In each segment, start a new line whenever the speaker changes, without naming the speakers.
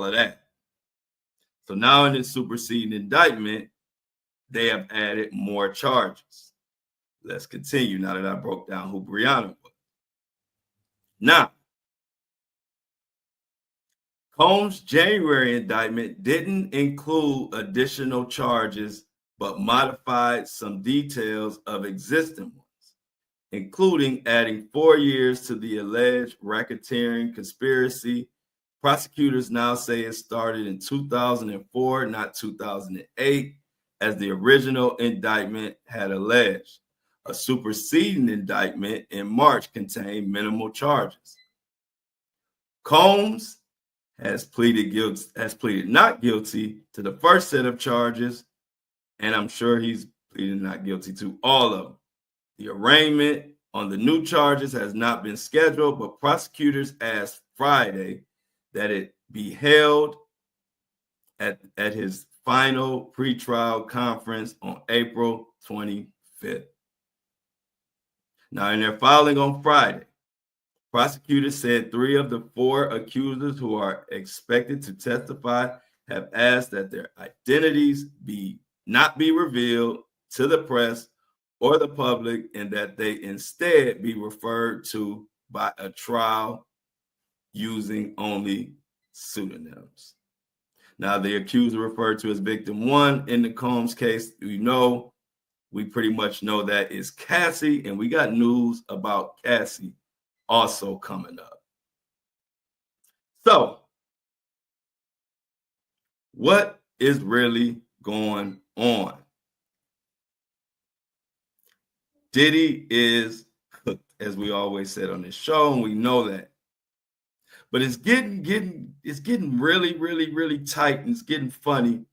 all of that. So now in this superseding indictment, they have added more charges. Let's continue now that I broke down who Breonna was. Now, Combs' January indictment didn't include additional charges, but modified some details of existing ones, including adding 4 years to the alleged racketeering conspiracy. Prosecutors now say it started in 2004, not 2008, as the original indictment had alleged. A superseding indictment in March contained minimal charges. Combs has pleaded not guilty to the first set of charges, and I'm sure he's pleaded not guilty to all of them. The arraignment on the new charges has not been scheduled, but prosecutors asked Friday that it be held at his final pretrial conference on April 25th. Now, in their filing on Friday, prosecutors said 3 of the 4 accusers who are expected to testify have asked that their identities not be revealed to the press or the public, and that they instead be referred to by a trial using only pseudonyms. Now, the accuser referred to as victim 1 in the Combs case, we pretty much know that is Cassie, and we got news about Cassie also coming up. So, what is really going on? Diddy is cooked, as we always said on this show, and we know that. But it's getting really, really, really tight, and it's getting funny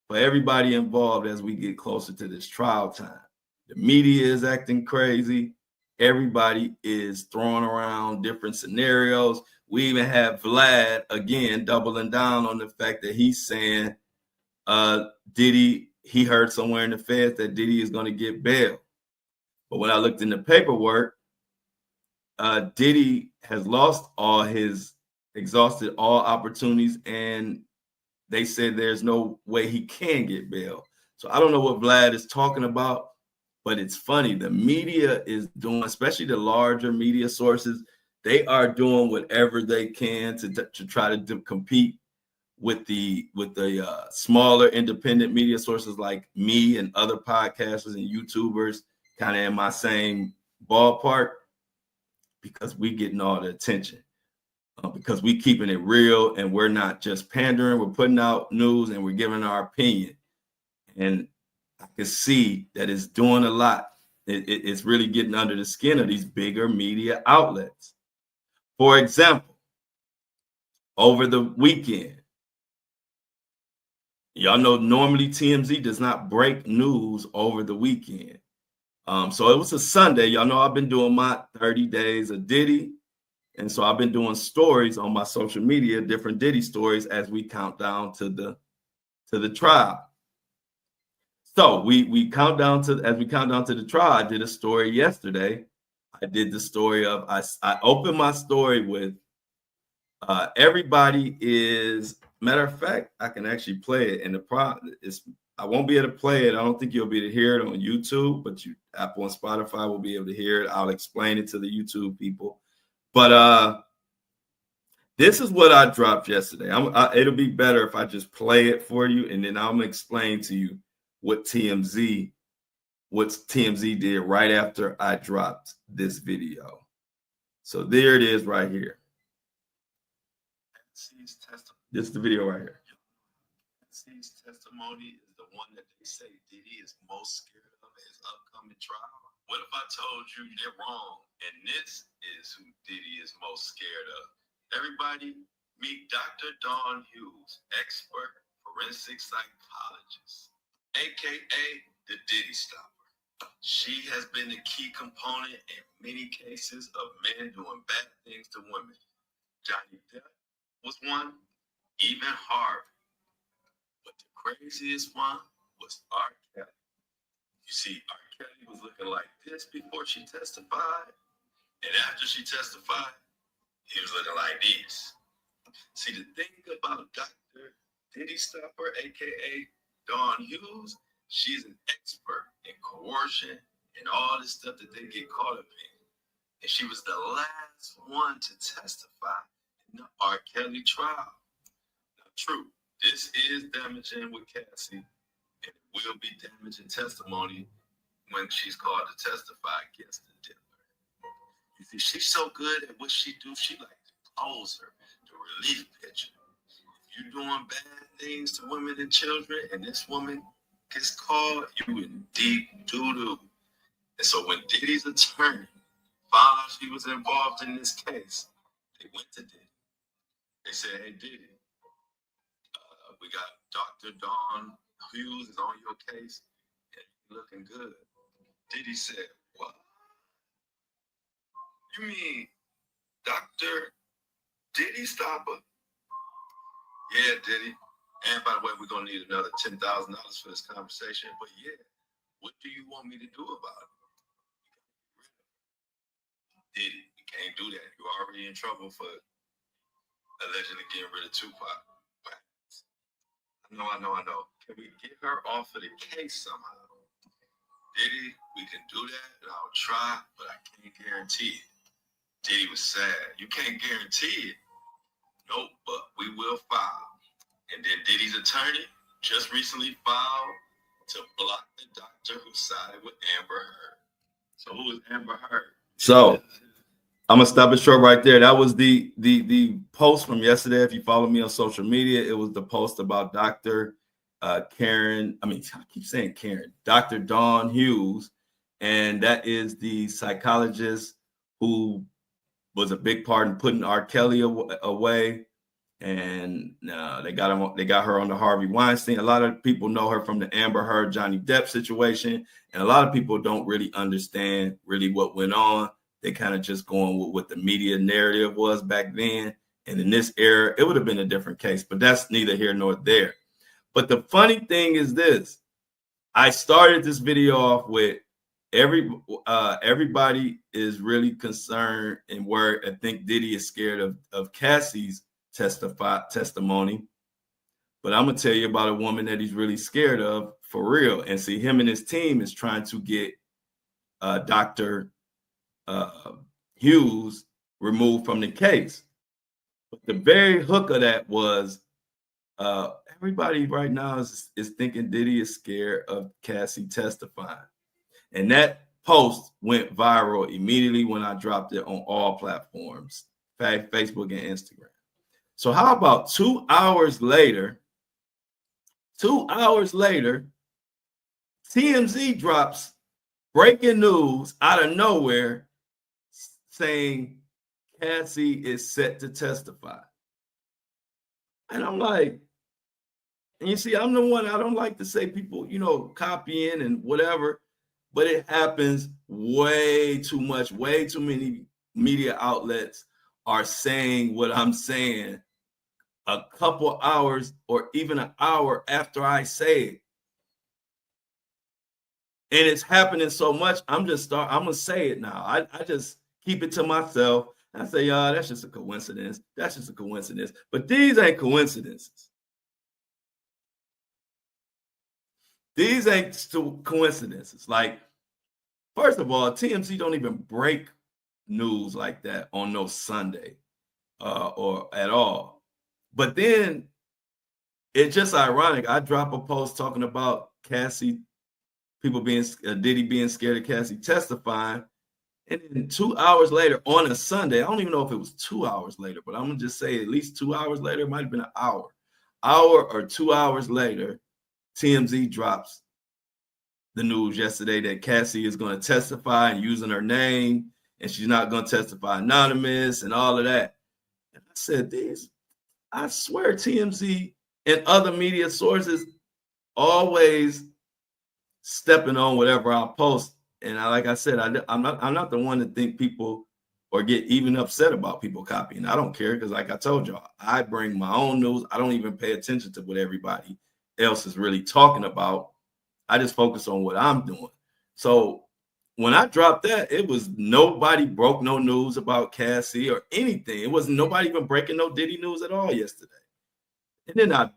for everybody involved as we get closer to this trial time. The media is acting crazy. Everybody is throwing around different scenarios. We even have Vlad again doubling down on the fact that he's saying Diddy, he heard somewhere in the feds that Diddy is going to get bail. But when I looked in the paperwork, Diddy has exhausted all opportunities, and they said there's no way he can get bail. So I don't know what Vlad is talking about, but it's funny. The media is doing, especially the larger media sources, they are doing whatever they can to try to compete with the smaller independent media sources like me and other podcasters and YouTubers, kind of in my same ballpark, because we getting all the attention. Because we keeping it real, and we're not just pandering. We're putting out news, and we're giving our opinion. And I can see that it's doing a lot. It's really getting under the skin of these bigger media outlets. For example, over the weekend, y'all know normally TMZ does not break news over the weekend. So it was a Sunday. Y'all know I've been doing my 30 days of Diddy. And so I've been doing stories on my social media, different Diddy stories, as we count down to the trial. So we count down to the trial. I did a story yesterday. I did the story of I opened my story with everybody is, matter of fact, I can actually play it, and I won't be able to play it. I don't think you'll be able to hear it on YouTube, but Apple and Spotify will be able to hear it. I'll explain it to the YouTube people. But this is what I dropped yesterday. It'll be better if I just play it for you, and then I'm gonna explain to you what TMZ did right after I dropped this video. So there it is right here. This is the video right here.
Cassie's testimony is the one that they say Diddy is most scared of in his upcoming trial. What if I told you they're wrong, and this is who Diddy is most scared of? Everybody, meet Dr. Dawn Hughes, expert forensic psychologist, aka the Diddy Stopper. She has been the key component in many cases of men doing bad things to women. Johnny Depp was one, even Harvey. But the craziest one was R. Kelly. You see, R. Kelly was looking like this before she testified, and after she testified, he was looking like this. See, the thing about Dr. Diddy stopper, aka Dawn Hughes, she's an expert in coercion and all this stuff that they get caught up in. And she was the last one to testify in the R. Kelly trial. Now, true, this is damaging with Cassie, and it will be damaging testimony when she's called to testify against the dealer. You see, she's so good at what she do, she like to pose her, the relief picture. If you're doing bad things to women and children, and this woman gets called, you in deep doo-doo. And so when Diddy's attorney found out she was involved in this case, they went to Diddy. They said, hey, Diddy, we got Dr. Dawn Hughes is on your case, and you're looking good. Diddy said, what? You mean Dr. Diddy Stopper? Yeah, Diddy. And by the way, we're going to need another $10,000 for this conversation. But yeah, what do you want me to do about it? Diddy, you can't do that. You're already in trouble for allegedly getting rid of Tupac. I know. Can we get her off of the case somehow? Diddy, we can do that, and I'll try, but I can't guarantee it. Diddy was sad. You can't guarantee it. Nope, but we will file. And then Diddy's attorney just recently filed to block the doctor who sided with Amber Heard. So who is Amber Heard?
So I'm gonna stop it short right there. That was the post from yesterday. If you follow me on social media, it was the post about Dr. Karen. I keep saying Karen. Dr. Dawn Hughes, and that is the psychologist who was a big part in putting R. Kelly away. And they got her on the Harvey Weinstein. A lot of people know her from the Amber Heard, Johnny Depp situation, and a lot of people don't really understand really what went on. They kind of just going with what the media narrative was back then. And in this era, it would have been a different case, but that's neither here nor there. But the funny thing is this: I started this video off with everybody is really concerned and worried. I think Diddy is scared of Cassie's testimony, but I'm gonna tell you about a woman that he's really scared of for real. And see, him and his team is trying to get Dr. Hughes removed from the case. But the very hook of that was everybody right now is thinking Diddy is scared of Cassie testifying. And that post went viral immediately when I dropped it on all platforms, Facebook and Instagram. So how about 2 hours later, TMZ drops breaking news out of nowhere saying Cassie is set to testify. And I'm like, and you see, I'm the one, I don't like to say people, copying and whatever, but it happens way too much. Way too many media outlets are saying what I'm saying a couple hours or even an hour after I say it. And it's happening so much, I'm gonna say it now. I just keep it to myself. I say, that's just a coincidence. That's just a coincidence. But these ain't coincidences. These ain't coincidences. Like, first of all, TMZ don't even break news like that on no Sunday or at all. But then it's just ironic. I drop a post talking about Cassie, Diddy being scared of Cassie testifying. And then 2 hours later on a Sunday, I don't even know if it was 2 hours later, but I'm going to just say at least 2 hours later, it might have been an hour or 2 hours later, TMZ drops the news yesterday that Cassie is going to testify and using her name, and she's not going to testify anonymous and all of that. And I said, I swear TMZ and other media sources always stepping on whatever I post. And like I said, I'm not the one to think people or get even upset about people copying. I don't care because, like I told y'all, I bring my own news. I don't even pay attention to what everybody else is really talking about. I just focus on what I'm doing. So when I dropped that, it was nobody broke no news about Cassie or anything. It wasn't nobody even breaking no Diddy news at all yesterday. And then I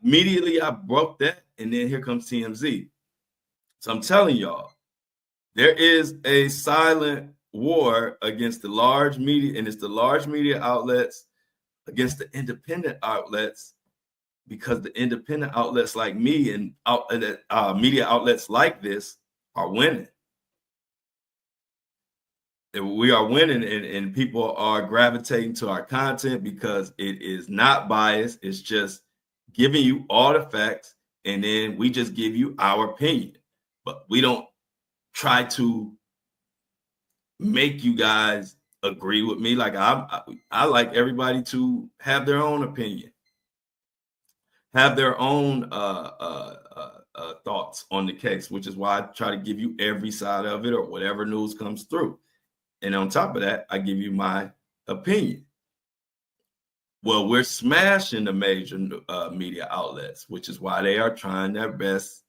broke that, and then here comes TMZ. So I'm telling y'all, there is a silent war against the large media, and it's the large media outlets against the independent outlets, because the independent outlets like me and media outlets like this are winning. We are winning, and people are gravitating to our content because it is not biased. It's just giving you all the facts, and then we just give you our opinion. But we don't try to make you guys agree with me. Like I like everybody to have their own opinion, have their own thoughts on the case, which is why I try to give you every side of it or whatever news comes through. And on top of that, I give you my opinion. Well, we're smashing the major media outlets, which is why they are trying their best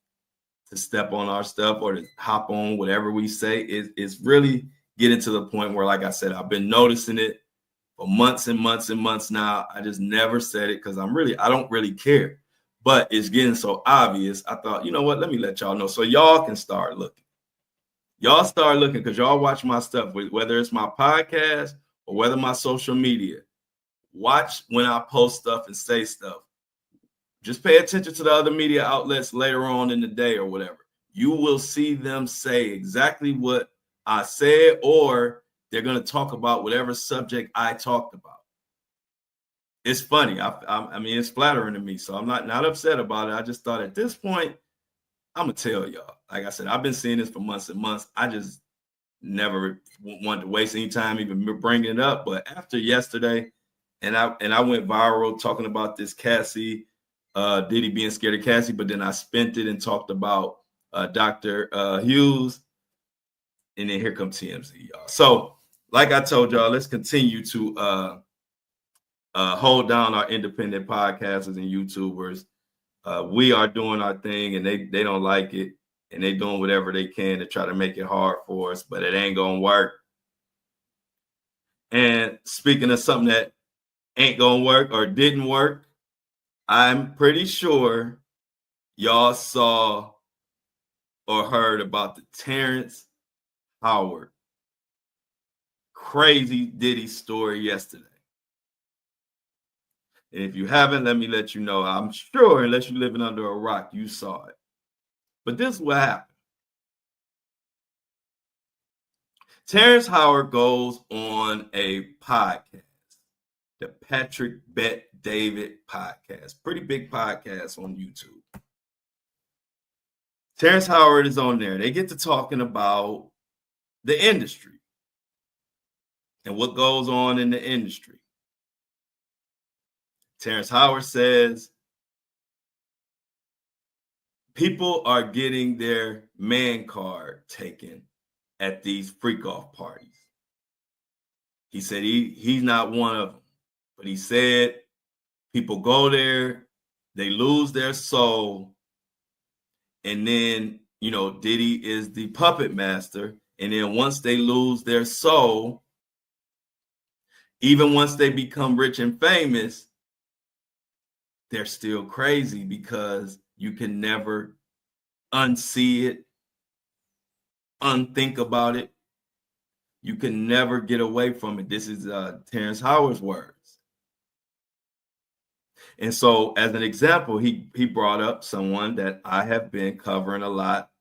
to step on our stuff or to hop on whatever we say. It's really getting to the point where, like I said, I've been noticing it for months and months and months now. I just never said it because I don't really care. But it's getting so obvious. I thought, you know what? Let me let y'all know so y'all can start looking. Y'all start looking because y'all watch my stuff, whether it's my podcast or whether my social media. Watch when I post stuff and say stuff. Just pay attention to the other media outlets later on in the day or whatever. You will see them say exactly what I said, or they're going to talk about whatever subject I talked about. It's funny. I mean, it's flattering to me, so I'm not upset about it. I just thought at this point, I'm going to tell y'all. Like I said, I've been seeing this for months and months. I just never wanted to waste any time even bringing it up. But after yesterday, and I went viral talking about this Cassie, Diddy being scared of Cassie, but then I spent it and talked about Dr. Hughes, and then here comes TMZ, y'all. So, like I told y'all, let's continue to hold down our independent podcasters and YouTubers. We are doing our thing, and they don't like it, and they doing whatever they can to try to make it hard for us, but it ain't gonna work. And speaking of something that ain't gonna work or didn't work, I'm pretty sure y'all saw or heard about the Terrence Howard crazy Diddy story yesterday. And if you haven't, let me let you know. I'm sure, unless you're living under a rock, you saw it. But this is what happened. Terrence Howard goes on a podcast, the Patrick Bet David podcast, pretty big podcast on YouTube. Terrence Howard is on there. They get to talking about the industry and what goes on in the industry. Terrence Howard says people are getting their man card taken at these freak off parties. He said he's not one of them, but he said people go there, they lose their soul, and then, you know, Diddy is the puppet master, and then once they lose their soul, even once they become rich and famous, they're still crazy because you can never unsee it, unthink about it. You can never get away from it. This is Terrence Howard's words. And so, as an example, he brought up someone that I have been covering a lot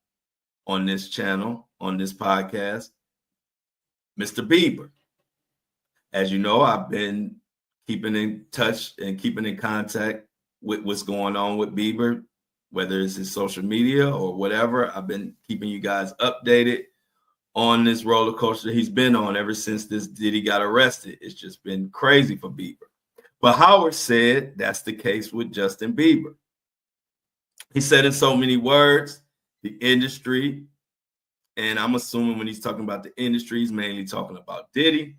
on this channel, on this podcast, Mr. Bieber. As you know, I've been keeping in touch and keeping in contact with what's going on with Bieber, whether it's his social media or whatever. I've been keeping you guys updated on this roller coaster he's been on ever since this Diddy got arrested. It's just been crazy for Bieber. But Howard said that's the case with Justin Bieber. He said in so many words, the industry, and I'm assuming when he's talking about the industry, he's mainly talking about Diddy.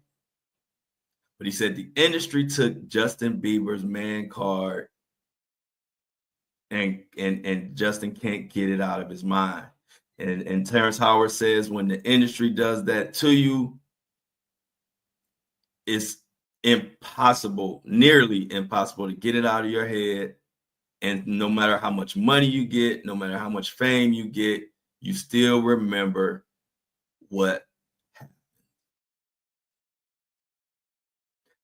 But he said the industry took Justin Bieber's man card, and Justin can't get it out of his mind. And Terrence Howard says when the industry does that to you, it's impossible, nearly impossible to get it out of your head And no matter how much money you get, no matter how much fame you get, you still remember what happened.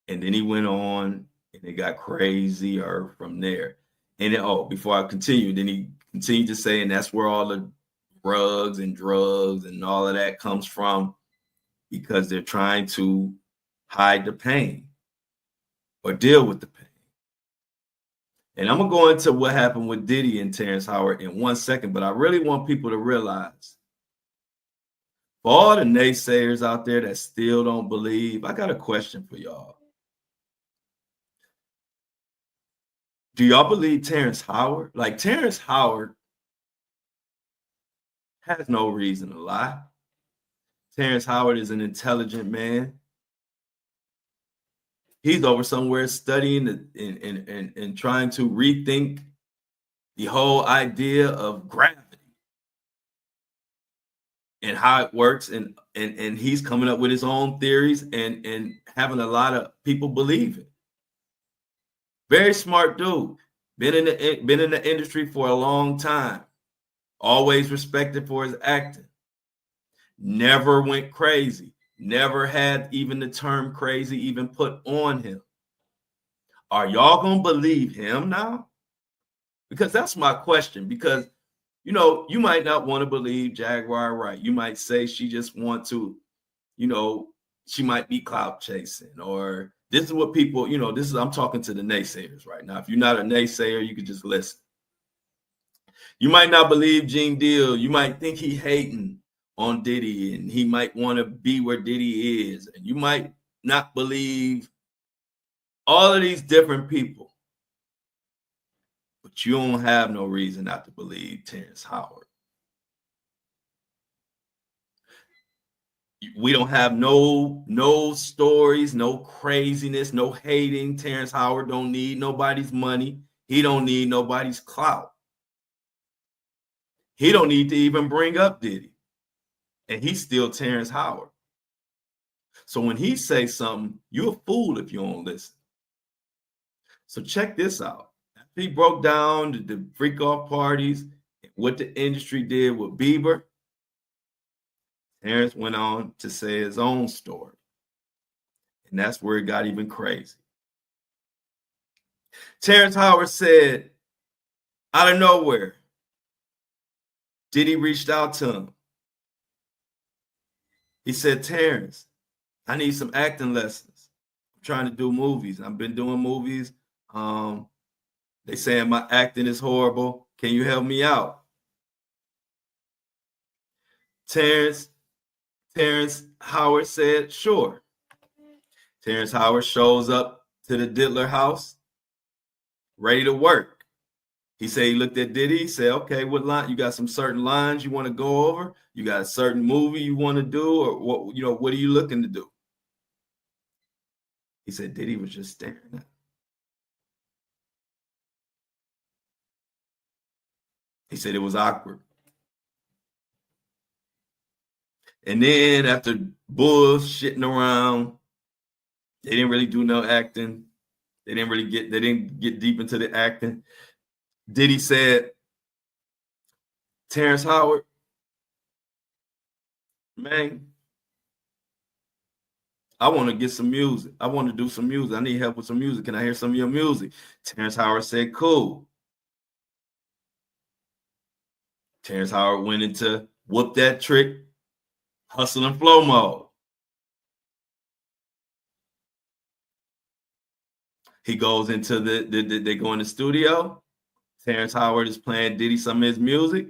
And then he went on and it got crazier from there. And then, before I continue, then he continued to say, and that's where all the drugs and all of that comes from, because they're trying to hide the pain or deal with the pain. And I'm going to go into what happened with Diddy and Terrence Howard in 1 second, but I really want people to realize, for all the naysayers out there that still don't believe, I got a question for y'all. Do y'all believe Terrence Howard? Like, Terrence Howard has no reason to lie. Terrence Howard is an intelligent man. He's over somewhere studying and trying to rethink the whole idea of gravity and how it works. And he's coming up with his own theories and having a lot of people believe it. Very smart dude. Been in the industry for a long time. Always respected for his acting. Never went crazy. Never had even the term crazy even put on him. Are y'all gonna believe him now? Because that's my question. Because, you know, you might not want to believe Jaguar Wright. You might say she just want to, you know, she might be clout chasing, or this is what people, you know, this is, I'm talking to the naysayers right now. If you're not a naysayer, you could just listen. You might not believe Gene Deal. You might think he hating on Diddy and he might want to be where Diddy is. And you might not believe all of these different people. But you don't have no reason not to believe Terrence Howard. We don't have no stories, no craziness, no hating. Terrence Howard don't need nobody's money. He don't need nobody's clout. He don't need to even bring up Diddy. And he's still Terrence Howard. So when he says something, you're a fool if you don't listen. So check this out. After he broke down the freak off parties, what the industry did with Bieber, Terrence went on to say his own story. And that's where it got even crazy. Terrence Howard said, out of nowhere, Diddy reached out to him. He said, Terrence, I need some acting lessons. I'm trying to do movies. I've been doing movies. They saying my acting is horrible. Can you help me out? Terrence Howard said, sure. Terrence Howard shows up to the Diddler house, ready to work. He said he looked at Diddy. He said, okay, what line? You got some certain lines you want to go over? You got a certain movie you want to do? Or what, you know, what are you looking to do? He said Diddy was just staring at him. He said it was awkward. And then after bullshitting around, they didn't really do no acting. They didn't get deep into the acting. Diddy said, Terrence Howard, man, I want to get some music. I want to do some music. I need help with some music. Can I hear some of your music? Terrence Howard said, cool. Terrence Howard went into whoop that trick, hustle and flow mode. He goes into they go in the studio. Terrence Howard is playing Diddy some of his music.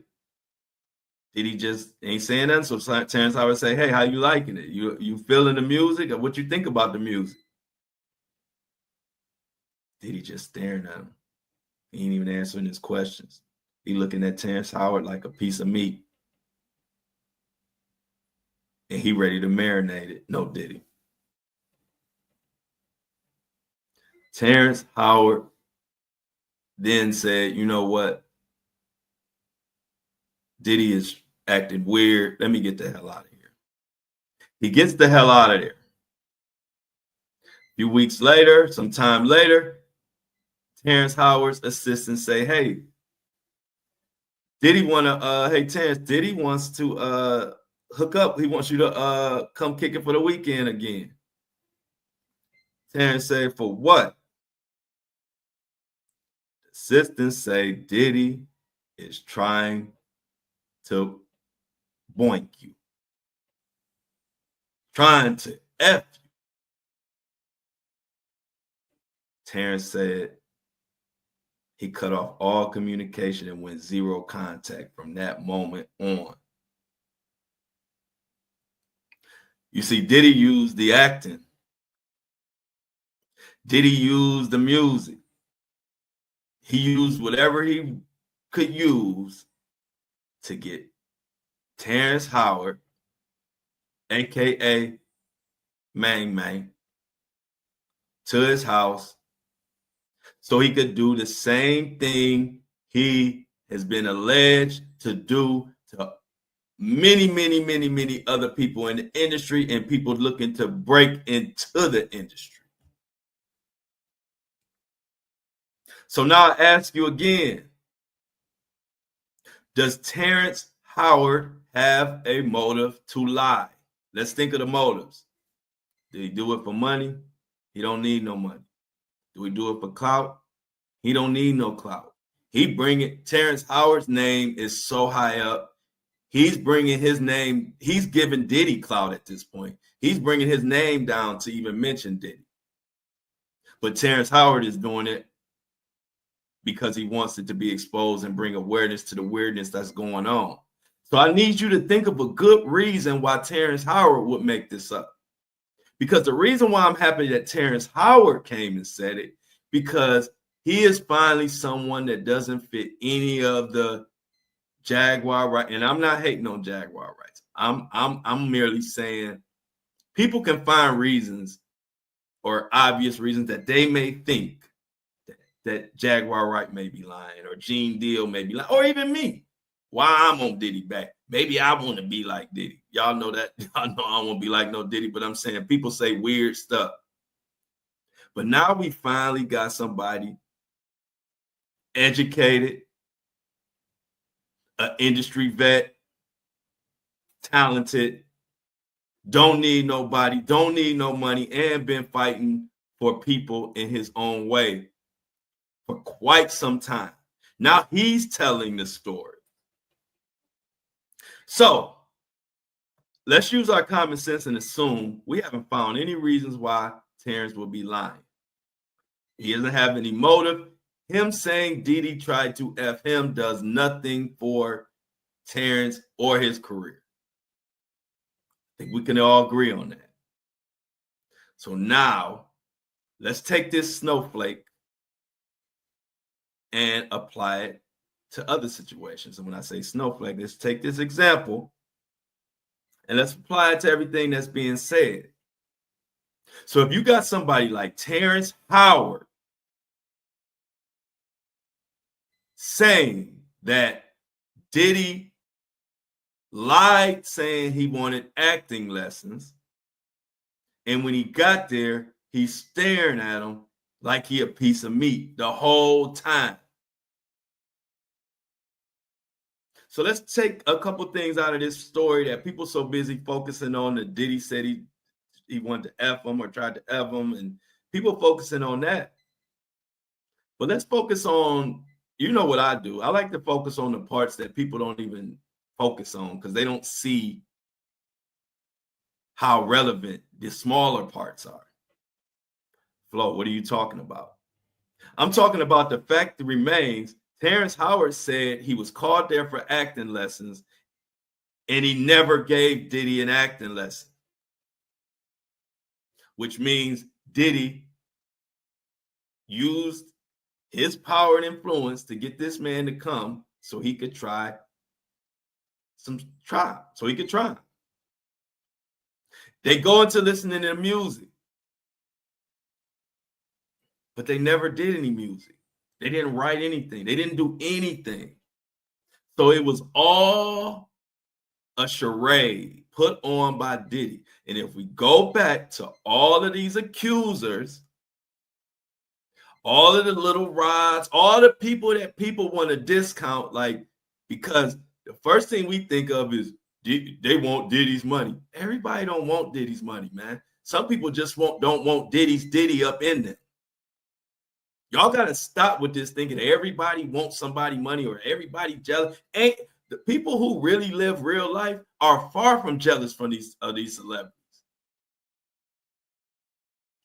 Diddy just ain't saying nothing. So Terrence Howard say, hey, how you liking it? You feeling the music? Or what you think about the music? Diddy just staring at him. He ain't even answering his questions. He looking at Terrence Howard like a piece of meat. And he ready to marinate it. No, Diddy. Terrence Howard then said, you know what? Diddy is acting weird. Let me get the hell out of here. He gets the hell out of there. A few weeks later, some time later, Terrence Howard's assistant say, hey, Diddy hey Terrence, Diddy wants to hook up. He wants you to come kick it for the weekend again. Terrence said, for what? The assistant say Diddy is trying to boink you. Trying to F you. Terrence said he cut off all communication and went zero contact from that moment on. You see, Diddy used the acting. Diddy used the music. He used whatever he could use to get Terrence Howard, aka Mang Mang, to his house so he could do the same thing he has been alleged to do to many other people in the industry and people looking to break into the industry. So now I ask you again, does Terrence Howard have a motive to lie? Let's think of the motives. Did he do it for money? He don't need no money. Do we do it for clout? He don't need no clout. Terrence Howard's name is so high up. He's bringing his name. He's giving Diddy clout at this point. He's bringing his name down to even mention Diddy. But Terrence Howard is doing it because he wants it to be exposed and bring awareness to the weirdness that's going on. So I need you to think of a good reason why Terrence Howard would make this up. Because the reason why I'm happy that Terrence Howard came and said it, because he is finally someone that doesn't fit any of the Jaguar rights. And I'm not hating on Jaguar rights. I'm merely saying people can find reasons or obvious reasons that they may think that Jaguar Wright may be lying, or Gene Deal may be lying, or even me. Why I'm on Diddy back. Maybe I want to be like Diddy. Y'all know that. Y'all know I won't be like no Diddy, but I'm saying people say weird stuff. But now we finally got somebody educated, an industry vet, talented, don't need nobody, don't need no money, and been fighting for people in his own way for quite some time. Now he's telling the story. So let's use our common sense and assume we haven't found any reasons why Terrence will be lying. He doesn't have any motive. Him saying Diddy tried to F him does nothing for Terrence or his career. I think we can all agree on that. So now let's take this snowflake and apply it to other situations. And when I say snowflake, let's take this example and let's apply it to everything that's being said. So if you got somebody like Terrence Howard saying that Diddy lied saying he wanted acting lessons, and when he got there, he's staring at him like he a piece of meat the whole time. So let's take a couple things out of this story that people so busy focusing on that Diddy said he wanted to F him or tried to F him, and people focusing on that. But let's focus on, you know what I do. I like to focus on the parts that people don't even focus on because they don't see how relevant the smaller parts are. Flo, what are you talking about? I'm talking about the fact that remains Terrence Howard said he was called there for acting lessons and he never gave Diddy an acting lesson, which means Diddy used his power and influence to get this man to come so he could try. They go into listening to music, but they never did any music. They didn't write anything. They didn't do anything. So it was all a charade put on by Diddy. And if we go back to all of these accusers, all of the little rods, all the people that people want to discount, like, because the first thing we think of is they want Diddy's money. Everybody don't want Diddy's money, man. Some people just don't want Diddy's Diddy up in them. Y'all got to stop with this thinking everybody wants somebody money or everybody jealous. Ain't the people who really live real life are far from jealous from these celebrities.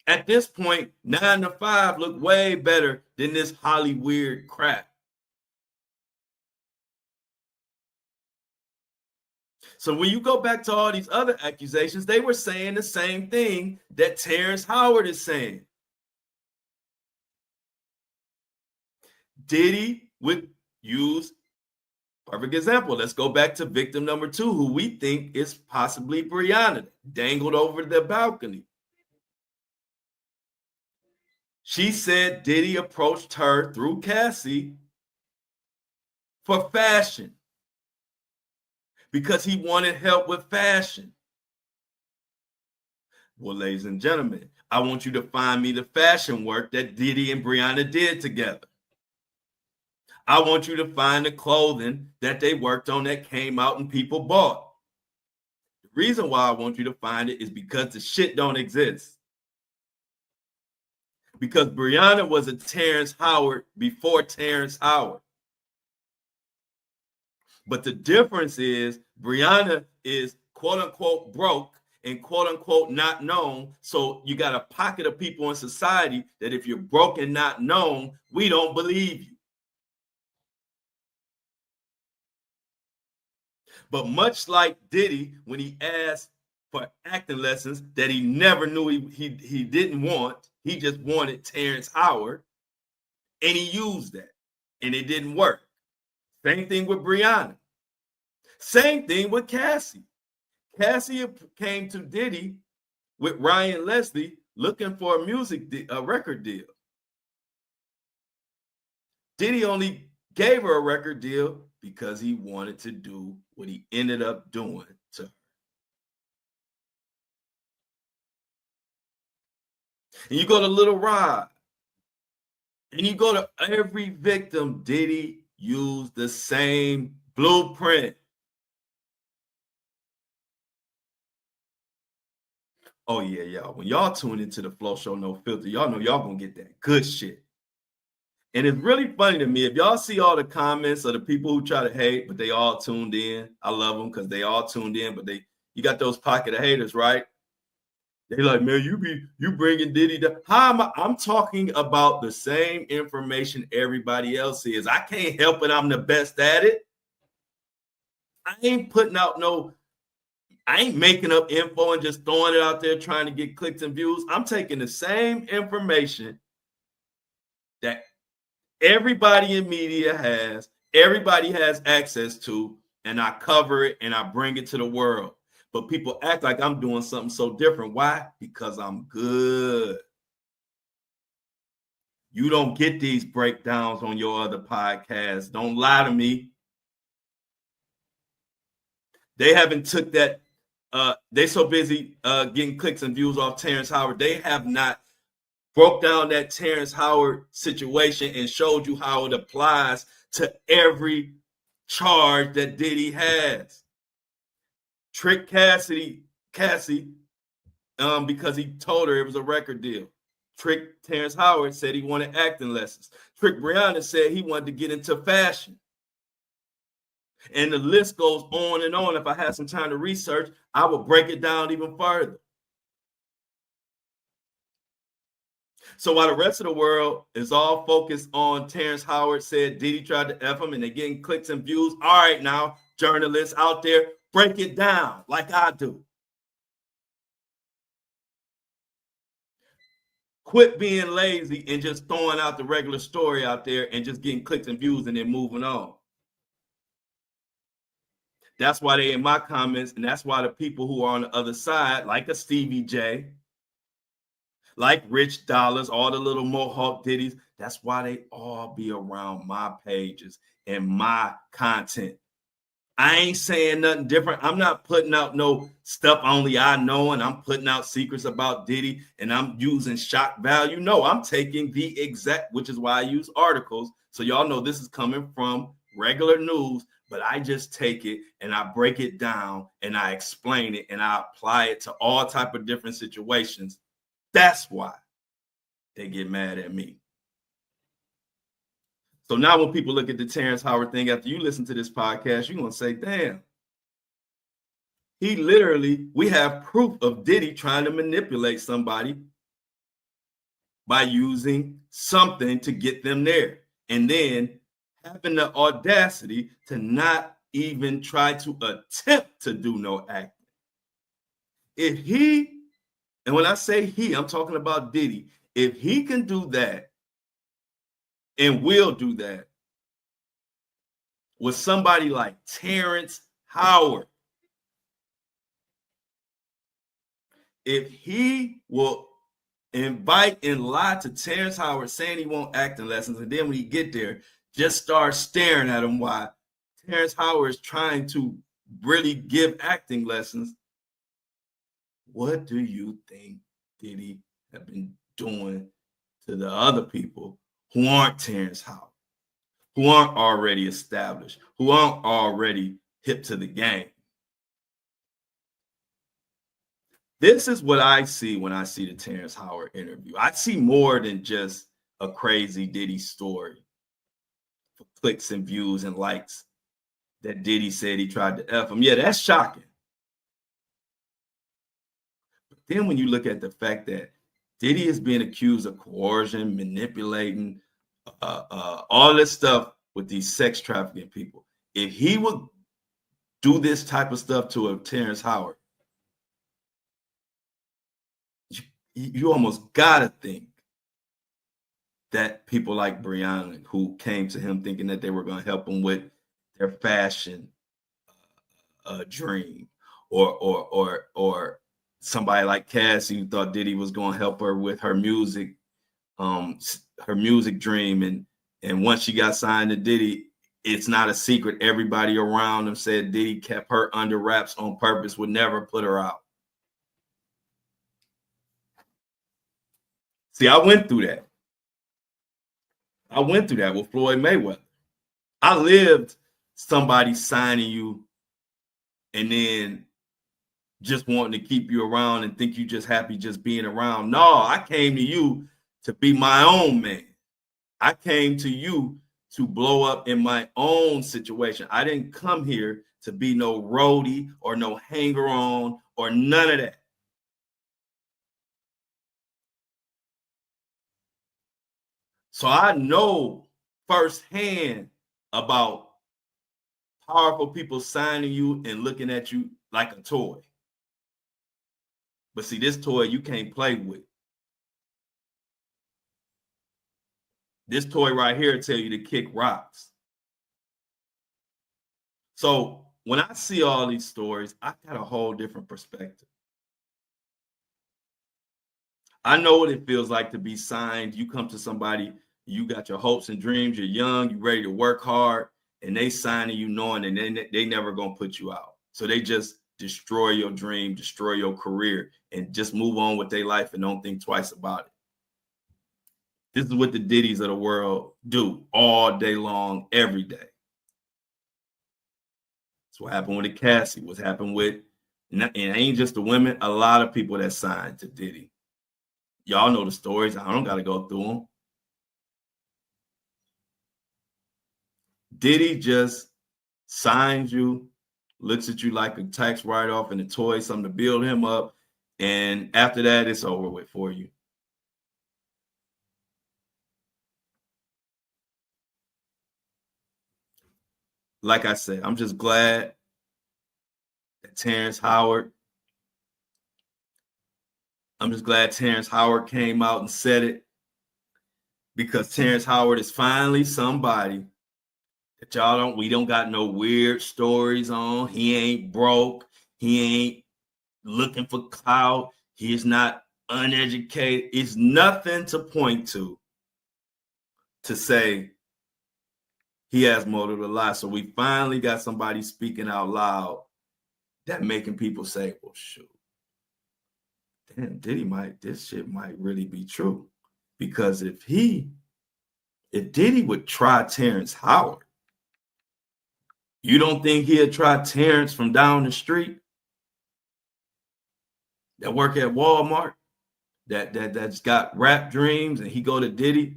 At this point, 9 to 5 look way better than this Hollywood crap. So when you go back to all these other accusations, they were saying the same thing that Terrence Howard is saying. Diddy would use, perfect example. Let's go back to victim number 2, who we think is possibly Brianna, dangled over the balcony. She said Diddy approached her through Cassie for fashion because he wanted help with fashion. Well, ladies and gentlemen, I want you to find me the fashion work that Diddy and Brianna did together. I want you to find the clothing that they worked on that came out and people bought. The reason why I want you to find it is because the shit don't exist. Because Brianna was a Terrence Howard before Terrence Howard. But the difference is Brianna is quote unquote broke and quote unquote not known. So you got a pocket of people in society that if you're broke and not known, we don't believe you. But much like Diddy, when he asked for acting lessons that he never knew he didn't want, he just wanted Terrence Howard, and he used that, and it didn't work. Same thing with Brianna. Same thing with Cassie. Cassie came to Diddy with Ryan Leslie looking for a record deal. Diddy only gave her a record deal because he wanted to do what he ended up doing to her. And you go to Little Rod, and you go to every victim, Diddy used the same blueprint. Oh, yeah, y'all. When y'all tune into the Flow Show No Filter, y'all know y'all gonna get that good shit. And it's really funny to me, if y'all see all the comments of the people who try to hate, but they all tuned in. I love them because they all tuned in, but you got those pocket of haters, right? They like, man, you bringing Diddy down. I'm talking about the same information everybody else is. I can't help it. I'm the best at it. I ain't putting out I ain't making up info and just throwing it out there trying to get clicks and views. I'm taking the same information that everybody in media has, everybody has access to, and I cover it and I bring it to the world. But people act like I'm doing something so different. Why? Because I'm good. You don't get these breakdowns on your other podcasts. Don't lie to me. They haven't took that. They're so busy getting clicks and views off Terrence Howard. They have not broke down that Terrence Howard situation and showed you how it applies to every charge that Diddy has. Trick Cassie because he told her it was a record deal. Trick Terrence Howard said he wanted acting lessons. Trick Brianna said he wanted to get into fashion. And the list goes on and on. If I had some time to research, I would break it down even further. So while the rest of the world is all focused on Terrence Howard said Diddy tried to F him and they're getting clicks and views, all right now, journalists out there, break it down like I do. Quit being lazy and just throwing out the regular story out there and just getting clicks and views and then moving on. That's why they in my comments, and that's why the people who are on the other side, like a Stevie J, like Rich Dollars, all the little Mohawk Diddies, that's why they all be around my pages and my content. I ain't saying nothing different. I'm not putting out no stuff only I know, and I'm putting out secrets about Diddy, and I'm using shock value. No, I'm taking the exact, which is why I use articles. So y'all know this is coming from regular news, but I just take it and I break it down and I explain it and I apply it to all type of different situations. That's why they get mad at me. So now when people look at the Terrence Howard thing after you listen to this podcast, you're going to say, damn, he literally, we have proof of Diddy trying to manipulate somebody by using something to get them there. And then having the audacity to not even try to attempt to do no acting. If he, and when I say he, I'm talking about Diddy, if he can do that and will do that with somebody like Terrence Howard, if he will invite and lie to Terrence Howard saying he won't acting lessons, and then when he get there, just start staring at him while Terrence Howard is trying to really give acting lessons, what do you think Diddy have been doing to the other people who aren't Terrence Howard, who aren't already established, who aren't already hip to the game? This is what I see when I see the Terrence Howard interview. I see more than just a crazy Diddy story for clicks and views and likes that Diddy said he tried to F him. Yeah, that's shocking. But then when you look at the fact that Diddy is being accused of coercion, manipulating, all this stuff with these sex trafficking people, if he would do this type of stuff to a Terrence Howard, you almost gotta think that people like Brianna, who came to him thinking that they were going to help him with their fashion dream, or somebody like Cassie who thought Diddy was going to help her with her music dream, and once she got signed to Diddy, it's not a secret. Everybody around him said Diddy kept her under wraps on purpose, would never put her out. See, I went through that. I went through that with Floyd Mayweather. I lived somebody signing you and then just wanting to keep you around and think you just happy just being around. No, I came to you to be my own man. I came to you to blow up in my own situation. I didn't come here to be no roadie or no hanger-on or none of that. So I know firsthand about powerful people signing you and looking at you like a toy. But see, this toy you can't play with. This toy right here tell you to kick rocks. So when I see all these stories, I got a whole different perspective. I know what it feels like to be signed. You come to somebody, you got your hopes and dreams, you're young, you're ready to work hard, and they signing you knowing that they never gonna put you out. So they just destroy your dream, destroy your career, and just move on with their life and don't think twice about it. This is what the Diddies of the world do all day long, every day. That's what happened with the Cassie, what's happened with, and it ain't just the women, a lot of people that signed to Diddy. Y'all know the stories. I don't got to go through them. Diddy just signs you, looks at you like a tax write-off and a toy, something to build him up. And after that, it's over with for you. Like I said, I'm just glad that Terrence Howard came out and said it, because Terrence Howard is finally somebody that we don't got no weird stories on. He ain't broke. He ain't looking for clout. He is not uneducated. It's nothing to point to say he has motive to lie. So we finally got somebody speaking out loud that making people say, well, shoot, damn, this shit might really be true. Because if Diddy would try Terrence Howard, you don't think he'd try Terrence from down the street that work at Walmart, that's got rap dreams, and he go to Diddy?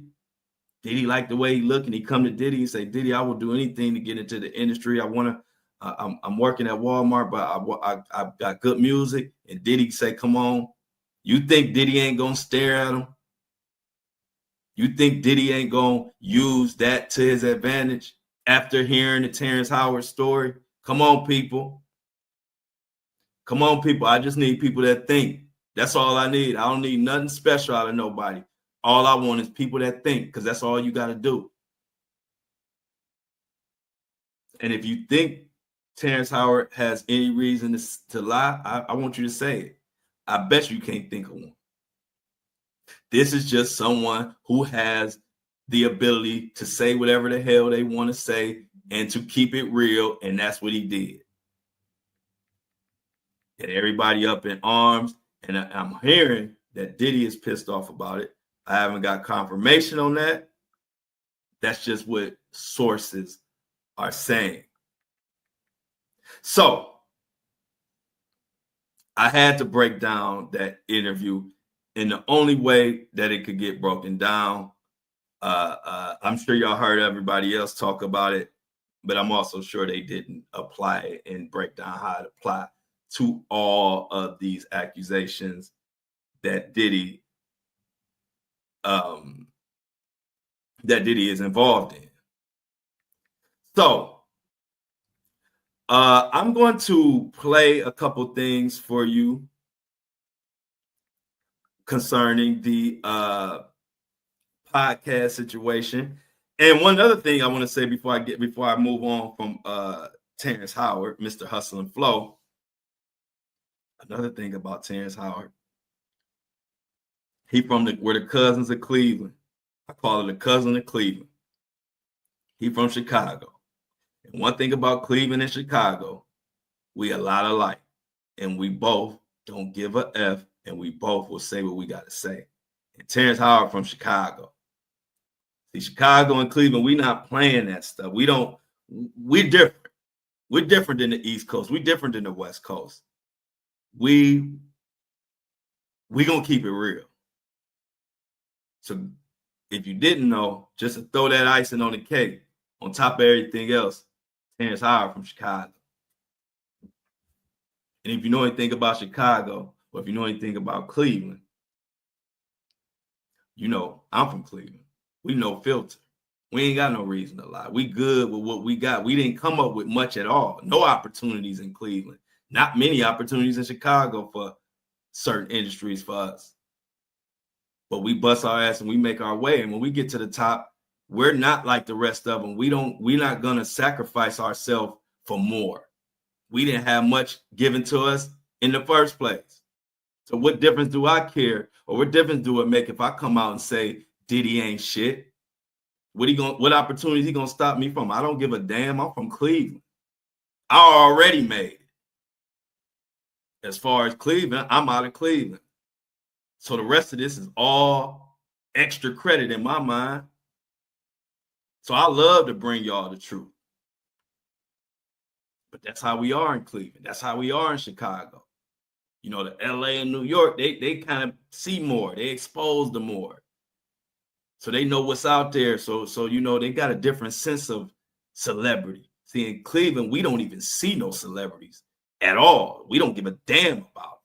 Diddy like the way he look, and he come to Diddy and say, Diddy, I will do anything to get into the industry. I'm working at Walmart, but I've got good music. And Diddy say, come on. You think Diddy ain't gonna stare at him? You think Diddy ain't gonna use that to his advantage after hearing the Terrence Howard story? Come on, people. Come on, people. I just need people that think. That's all I need. I don't need nothing special out of nobody. All I want is people that think, because that's all you got to do. And if you think Terrence Howard has any reason to lie, I want you to say it. I bet you can't think of one. This is just someone who has the ability to say whatever the hell they want to say and to keep it real, and that's what he did. And everybody up in arms, and I'm hearing that Diddy is pissed off about it. I haven't got confirmation on that. That's just what sources are saying. So I had to break down that interview in the only way that it could get broken down. I'm sure y'all heard everybody else talk about it, but I'm also sure they didn't apply it and break down how it applies to all of these accusations that Diddy is involved in. So I'm going to play a couple things for you concerning the podcast situation. And one other thing I want to say before I move on from Terrence Howard, Mr. Hustle and Flow. Another thing about Terrence Howard, he from where the cousins of Cleveland. I call it the cousin of Cleveland. He from Chicago. And one thing about Cleveland and Chicago, we a lot alike. And we both don't give a F, and we both will say what we got to say. And Terrence Howard from Chicago. See, Chicago and Cleveland, we not playing that stuff. We're different. We're different than the East Coast. We're different than the West Coast. We gonna keep it real. So if you didn't know, just to throw that icing on the cake, on top of everything else, Terrence Howard from Chicago. And if you know anything about Chicago, or if you know anything about Cleveland, you know I'm from Cleveland. We no filter. We ain't got no reason to lie. We good with what we got. We didn't come up with much at all. No opportunities in Cleveland. Not many opportunities in Chicago for certain industries for us. But we bust our ass and we make our way. And when we get to the top, we're not like the rest of them. We're not going to sacrifice ourselves for more. We didn't have much given to us in the first place. So what difference do I care, or what difference do it make if I come out and say Diddy ain't shit? What opportunities he gonna stop me from? I don't give a damn. I'm from Cleveland. I already made it. As far as Cleveland, I'm out of Cleveland. So the rest of this is all extra credit in my mind. So I love to bring y'all the truth. But that's how we are in Cleveland. That's how we are in Chicago. You know, the LA and New York, they kind of see more. They expose the more. So they know what's out there. So you know, they got a different sense of celebrity. See, in Cleveland, we don't even see no celebrities at all. We don't give a damn about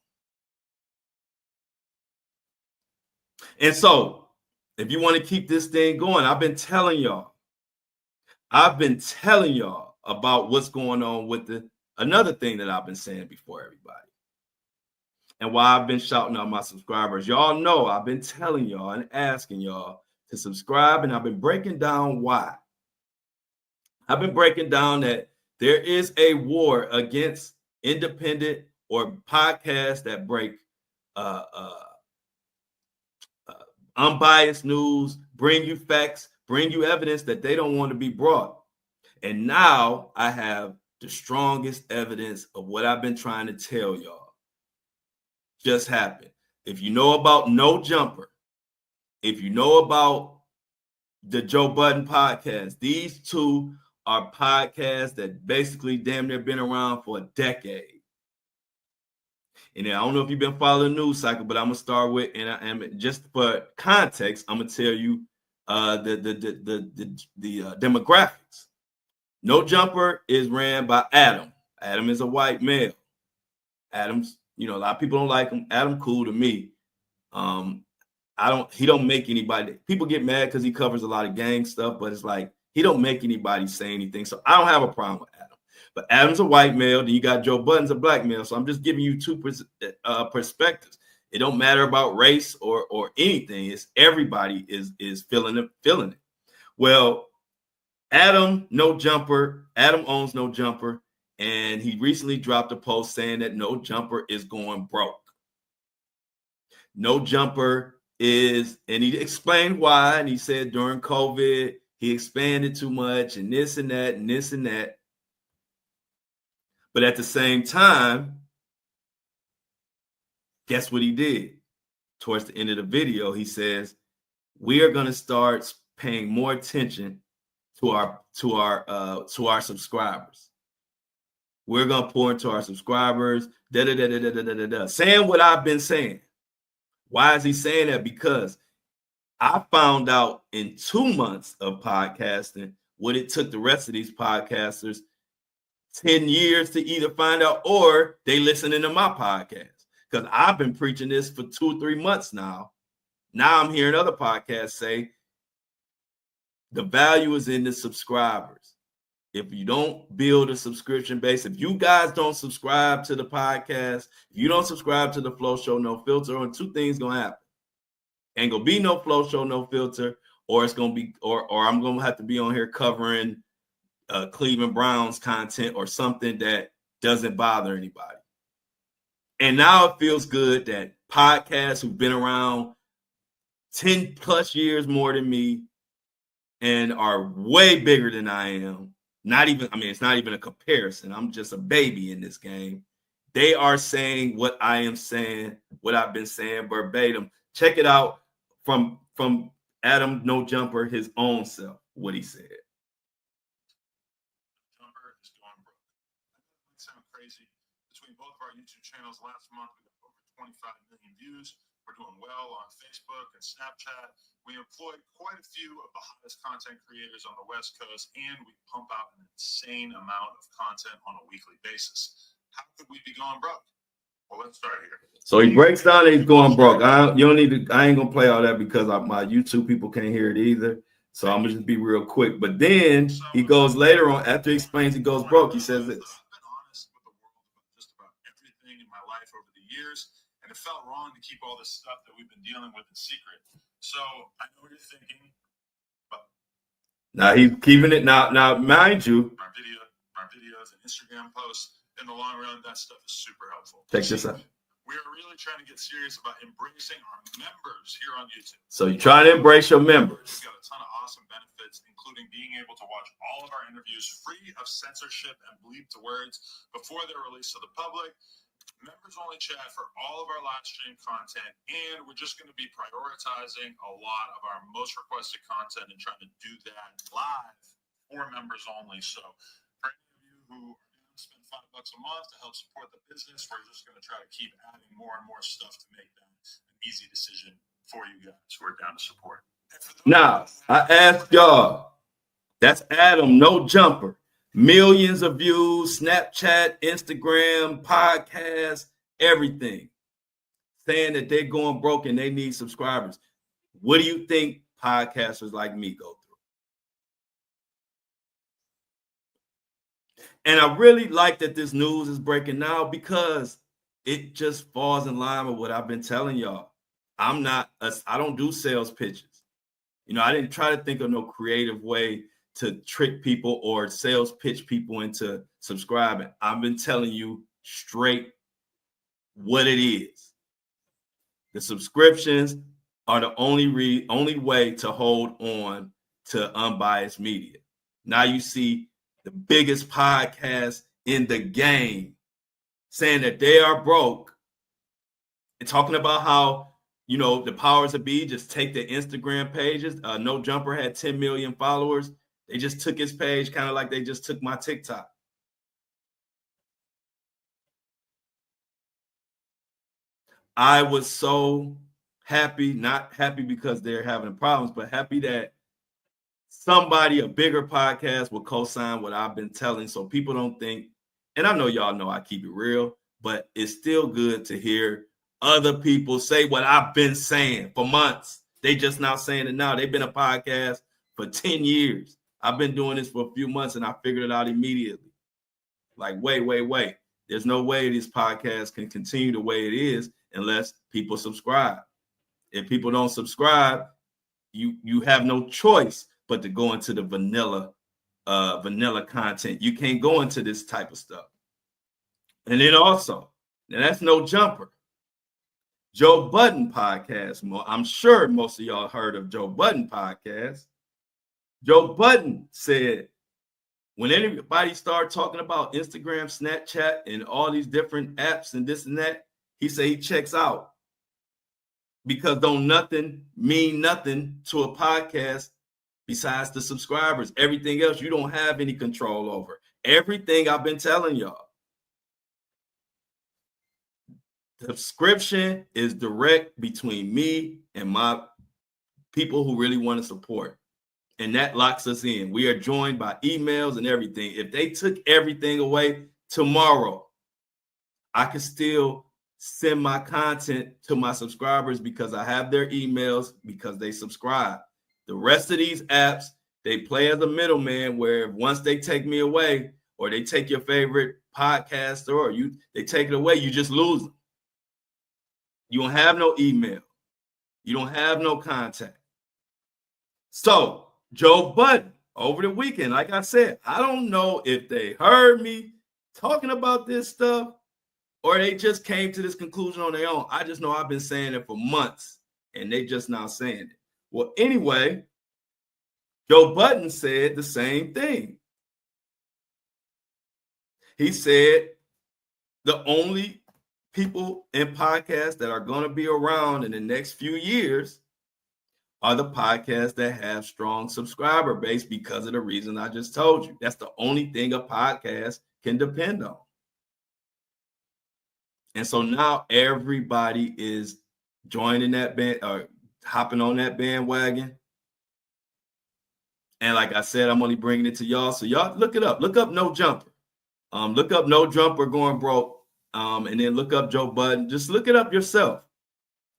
them. And so if you want to keep this thing going, I've been telling y'all about what's going on with another thing that I've been saying before everybody. And why I've been shouting out my subscribers. Y'all know I've been telling y'all and asking y'all to subscribe, and I've been breaking down why. I've been breaking down that there is a war against independent or podcasts that break unbiased news, bring you facts, bring you evidence that they don't want to be brought. And now I have the strongest evidence of what I've been trying to tell y'all. Just happened. If you know about No Jumper, if you know about the Joe Budden podcast, these two are podcasts that basically damn near been around for a decade. And I don't know if you've been following the news cycle, but I'm gonna start with, and I am just for context, I'm gonna tell you the demographics. No Jumper is ran by Adam. Adam is a white male. Adam's, a lot of people don't like him. Adam cool to me. He don't make anybody. People get mad because he covers a lot of gang stuff, but it's like he don't make anybody say anything. So I don't have a problem with Adam. But Adam's a white male, then you got Joe Budden's a black male. So I'm just giving you two perspectives. It don't matter about race or anything. It's everybody is feeling it. Well, Adam owns No Jumper, and he recently dropped a post saying that No Jumper is going broke. No Jumper is, and he explained why, and he said during COVID, he expanded too much and this and that and this and that. But at the same time, guess what he did? Towards the end of the video, he says, we are going to start paying more attention to our subscribers. We're going to pour into our subscribers, saying what I've been saying. Why is he saying that? Because I found out in 2 months of podcasting what it took the rest of these podcasters 10 years to either find out or they listening to my podcast. Because I've been preaching this for 2 or 3 months now. Now I'm hearing other podcasts say the value is in the subscribers. If you don't build a subscription base, if you guys don't subscribe to the podcast, if you don't subscribe to the Flow Show No Filter, or 2 things gonna happen. Ain't gonna be no Flow Show No Filter, or it's gonna be, or I'm gonna have to be on here covering Cleveland Browns content or something that doesn't bother anybody. And now it feels good that podcasts who've been around 10 plus years more than me and are way bigger than I am. It's not even a comparison. I'm just a baby in this game. They are saying what I am saying, what I've been saying verbatim. Check it out from Adam No Jumper, his own self, what he said.
Jumper is going broke. That might sound crazy. Between both of our YouTube channels last month, we got over 25 million views. We're doing well on Facebook and Snapchat. We employ quite a few of the hottest content creators on the West Coast, and we pump out an insane amount of content on a weekly basis. How could we be going broke? Well, let's start here.
So he breaks down that he's going broke. I ain't gonna play all that because my YouTube people can't hear it either. So I'm gonna just be real quick. But then he goes later on, after he explains he goes broke, he says this.
I've been honest with the world about just about everything in my life over the years, and it felt wrong to keep all this stuff that we've been dealing with in secret. So I know what you're thinking. But
now he's keeping it now, mind you.
Our videos and Instagram posts, in the long run, that stuff is super helpful.
Check this out.
We are really trying to get serious about embracing our members here on YouTube.
So you're trying to embrace your members.
We've got a ton of awesome benefits, including being able to watch all of our interviews free of censorship and bleeped words before they're released to the public. Members only chat for all of our live stream content, and we're just going to be prioritizing a lot of our most requested content and trying to do that live for members only. So for any of you who are going to spend $5 a month to help support the business, we're just going to try to keep adding more and more stuff to make that an easy decision for you guys who are down to support.
Now, I asked y'all, that's Adam No Jumper. Millions of views, Snapchat, Instagram, podcasts, everything. Saying that they're going broke and they need subscribers. What do you think podcasters like me go through? And I really like that this news is breaking now because it just falls in line with what I've been telling y'all. I don't do sales pitches. I didn't try to think of no creative way to trick people or sales pitch people into subscribing. I've been telling you straight what it is. The subscriptions are the only way to hold on to unbiased media. Now you see the biggest podcast in the game, saying that they are broke and talking about how, you know, the powers that be just take their Instagram pages. No Jumper had 10 million followers. They just took his page, kind of like they just took my TikTok. I was so happy, not happy because they're having problems, but happy that somebody, a bigger podcast, will co-sign what I've been telling, so people don't think, and I know y'all know I keep it real, but it's still good to hear other people say what I've been saying for months. They just not saying it now. They've been a podcast for 10 years. I've been doing this for a few months and I figured it out immediately. Like, wait. There's no way this podcast can continue the way it is unless people subscribe. If people don't subscribe, you have no choice but to go into the vanilla content. You can't go into this type of stuff. And then also, now that's no jumper. Joe Budden podcast. I'm sure most of y'all heard of Joe Budden podcast. Joe Budden said, when anybody started talking about Instagram, Snapchat, and all these different apps and this and that, he said he checks out because don't nothing mean nothing to a podcast besides the subscribers. Everything else you don't have any control over. Everything I've been telling y'all. The subscription is direct between me and my people who really want to support. And that locks us in. We are joined by emails and everything. If they took everything away tomorrow, I could still send my content to my subscribers because I have their emails because they subscribe. The rest of these apps, they play as a middleman where once they take me away or they take your favorite podcaster or they take it away, you just lose them. You don't have no email. You don't have no contact. So Joe Budden over the weekend, like I said, I don't know if they heard me talking about this stuff or they just came to this conclusion on their own. I just know I've been saying it for months and they just now saying it. Well, anyway, Joe Budden said the same thing. He said the only people in podcasts that are going to be around in the next few years are the podcasts that have strong subscriber base because of the reason I just told you. That's the only thing a podcast can depend on. And so now everybody is joining that band or hopping on that bandwagon. And like I said, I'm only bringing it to y'all. So y'all look it up. Look up No Jumper. Look up No Jumper Going Broke. And then look up Joe Budden. Just look it up yourself.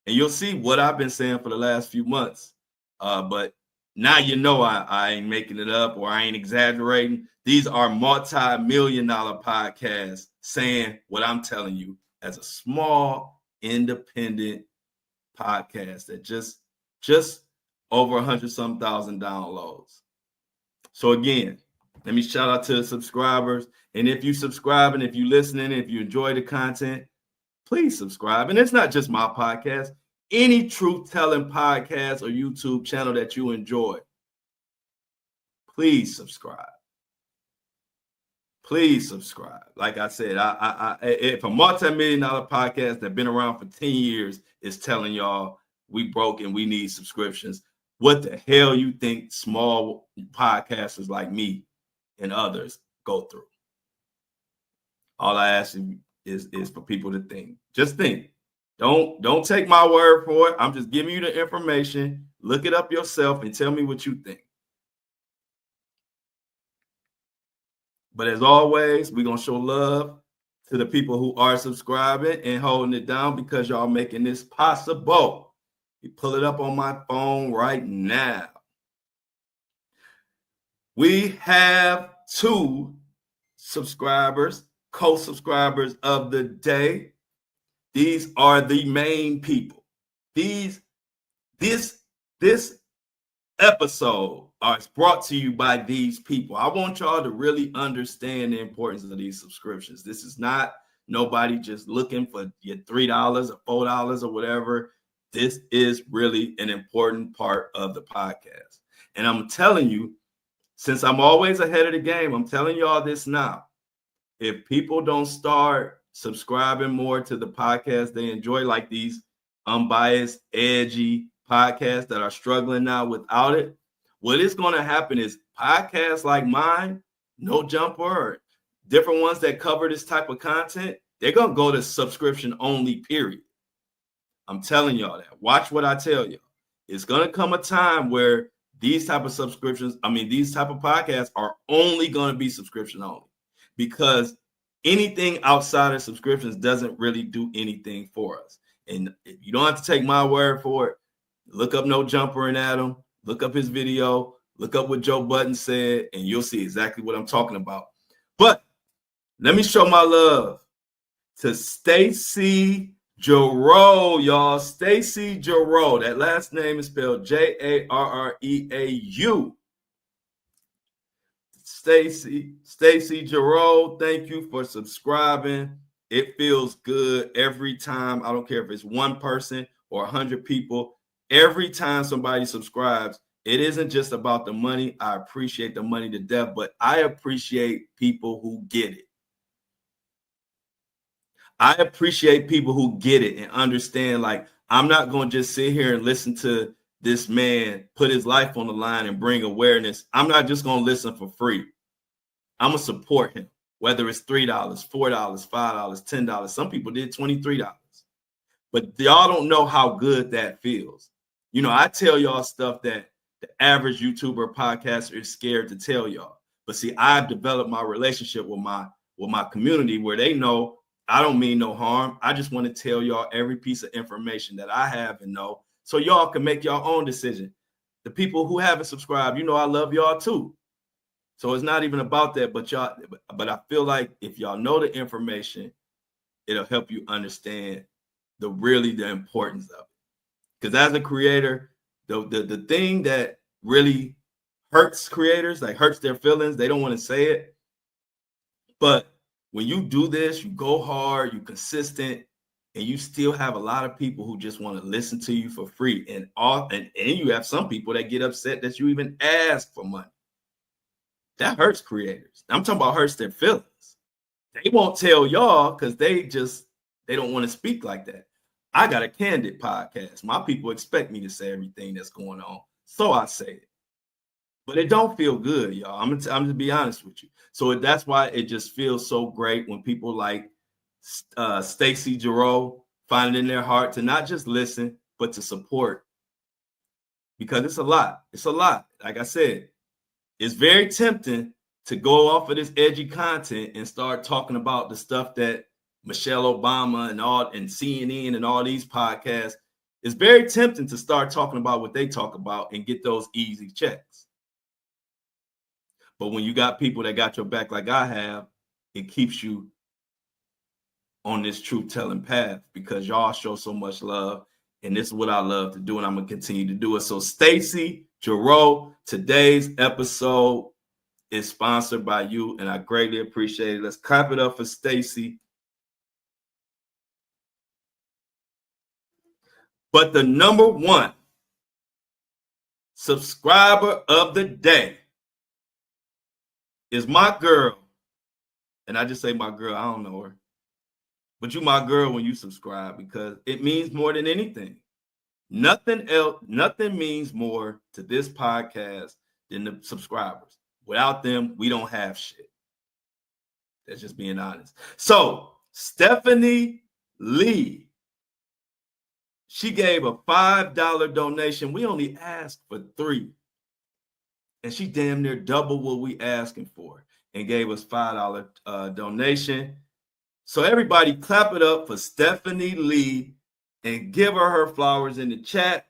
And you'll see what I've been saying for the last few months. But now you know I ain't making it up or I ain't exaggerating. These are multi-million-dollar podcasts saying what I'm telling you as a small independent podcast that just over 100-some thousand downloads. So again, let me shout out to the subscribers. And if you subscribe and if you listening, if you enjoy the content, please subscribe. And it's not just my podcast. Any truth-telling podcast or YouTube channel that you enjoy, please subscribe. Please subscribe. Like I said, if a multi-million-dollar podcast that's been around for 10 years is telling y'all we broke and we need subscriptions, what the hell you think small podcasters like me and others go through? All I ask you is for people to think. Just think. Don't take my word for it. I'm just giving you the information. Look it up yourself and tell me what you think. But as always, we're going to show love to the people who are subscribing and holding it down because y'all making this possible. You pull it up on my phone right now. We have 2 subscribers, co-subscribers of the day. These are the main people. This episode is brought to you by these people. I want y'all to really understand the importance of these subscriptions. This is not nobody just looking for your $3 or $4 or whatever. This is really an important part of the podcast. And I'm telling you, Since I'm always ahead of the game, I'm telling y'all this now. If people don't start subscribing more to the podcast they enjoy, like these unbiased, edgy podcasts that are struggling now without it, what is going to happen is podcasts like mine, No Jumper, or different ones that cover this type of content, they're going to go to subscription only, period. I'm telling y'all that. Watch what I tell you. It's going to come a time where these type of subscriptions, these type of podcasts are only going to be subscription only, because anything outside of subscriptions doesn't really do anything for us. And you don't have to take my word for it. Look up No Jumper and Adam, look up his video, look up what Joe Budden said, and you'll see exactly what I'm talking about. But let me show my love to Stacey Jarreau, y'all. Stacey Jarreau. That last name is spelled Jarreau. Stacey Jarreau, thank you for subscribing. It feels good every time. I don't care if it's one person or 100 people. Every time somebody subscribes, it isn't just about the money. I appreciate the money to death, but I appreciate people who get it. I appreciate people who get it and understand, like, I'm not going to just sit here and listen to this man put his life on the line and bring awareness. I'm not just going to listen for free. I'm going to support him, whether it's $3, $4, $5, $10. Some people did $23. But y'all don't know how good that feels. You know, I tell y'all stuff that the average YouTuber podcaster is scared to tell y'all. But see, I've developed my relationship with my community where they know I don't mean no harm. I just want to tell y'all every piece of information that I have and know, so y'all can make your own decision. The people who haven't subscribed, you know, I love y'all too. So it's not even about that, but I feel like if y'all know the information, it'll help you understand the importance of it. Because as a creator, the thing that really hurts creators, like hurts their feelings, they don't want to say it, but when you do this, you go hard, you're consistent, and you still have a lot of people who just want to listen to you for free. And you have some people that get upset that you even ask for money. That hurts creators. I'm talking about hurts their feelings. They won't tell y'all because they don't want to speak like that. I got a candid podcast. My people expect me to say everything that's going on, so I say it. But it don't feel good, y'all. I'm gonna be honest with you. So that's why it just feels so great when people like Stacey Jarreau find it in their heart to not just listen, but to support. Because it's a lot. It's a lot. Like I said, it's very tempting to go off of this edgy content and start talking about the stuff that Michelle Obama and CNN and all these podcasts. It's very tempting to start talking about what they talk about and get those easy checks. But when you got people that got your back like I have, it keeps you on this truth-telling path because y'all show so much love. And this is what I love to do, and I'm going to continue to do it. So Stacey Jarreau, today's episode is sponsored by you, and I greatly appreciate it. Let's clap it up for Stacey. But the number one subscriber of the day is my girl. And I just say my girl, I don't know her. But you my girl when you subscribe because it means more than anything. Nothing else, nothing means more to this podcast than the subscribers. Without them, we don't have shit. That's just being honest. So, Stephanie Lee, she gave a $5 donation. We only asked for $3. And she damn near doubled what we asking for and gave us $5 donation. So everybody clap it up for Stephanie Lee and give her flowers in the chat.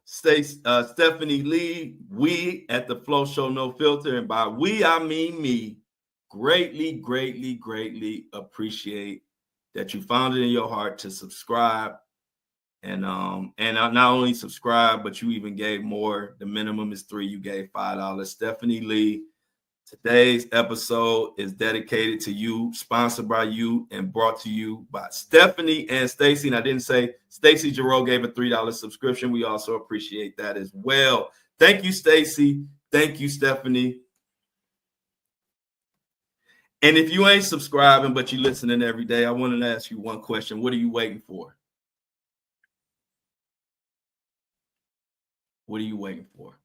Stephanie Lee, we at the Flow Show No Filter, and by we, I mean me, greatly, greatly, greatly appreciate that you found it in your heart to subscribe. And not only subscribe, but you even gave more. The minimum is $3. You gave $5. Stephanie Lee, Today's episode is dedicated to you, sponsored by you, and brought to you by Stephanie and Stacy. And I didn't say Stacy Giroux gave a $3 subscription. We also appreciate that as well. Thank you, Stacy. Thank you, Stephanie. And if you ain't subscribing, but you're listening every day, I wanted to ask you one question. What are you waiting for? What are you waiting for?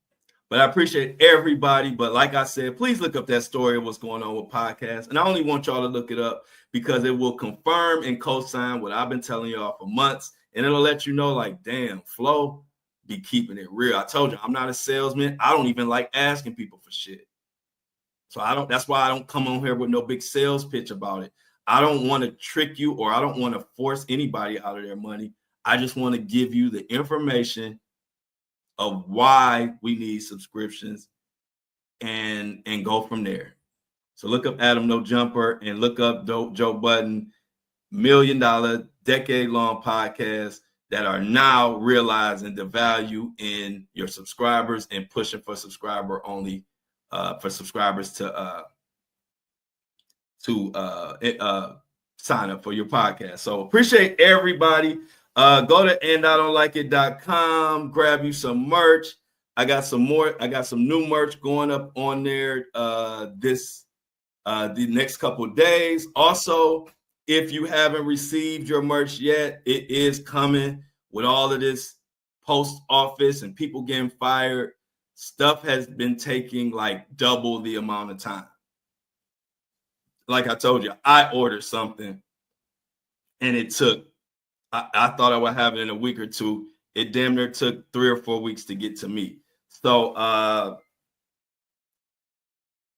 But I appreciate everybody. But like I said, please look up that story of what's going on with podcasts. And I only want y'all to look it up because it will confirm and co-sign what I've been telling y'all for months. And it'll let you know, like, damn, Flo be keeping it real. I told you, I'm not a salesman. I don't even like asking people for shit. So that's why I don't come on here with no big sales pitch about it. I don't want to trick you, or I don't want to force anybody out of their money. I just want to give you the information of why we need subscriptions and go from there. So look up Adam No Jumper and look up Joe Budden, $1 million, decade-long podcasts that are now realizing the value in your subscribers and pushing for subscribers to sign up for your podcast. So appreciate everybody. Go to andidon'tLikeIt.com, grab you some merch. I got some new merch going up on there the next couple of days. Also, if you haven't received your merch yet, it is coming. With all of this post office and people getting fired, stuff has been taking like double the amount of time. Like I told you, I ordered something and it took, I thought I would have it in a week or two. It damn near took 3 or 4 weeks to get to me. So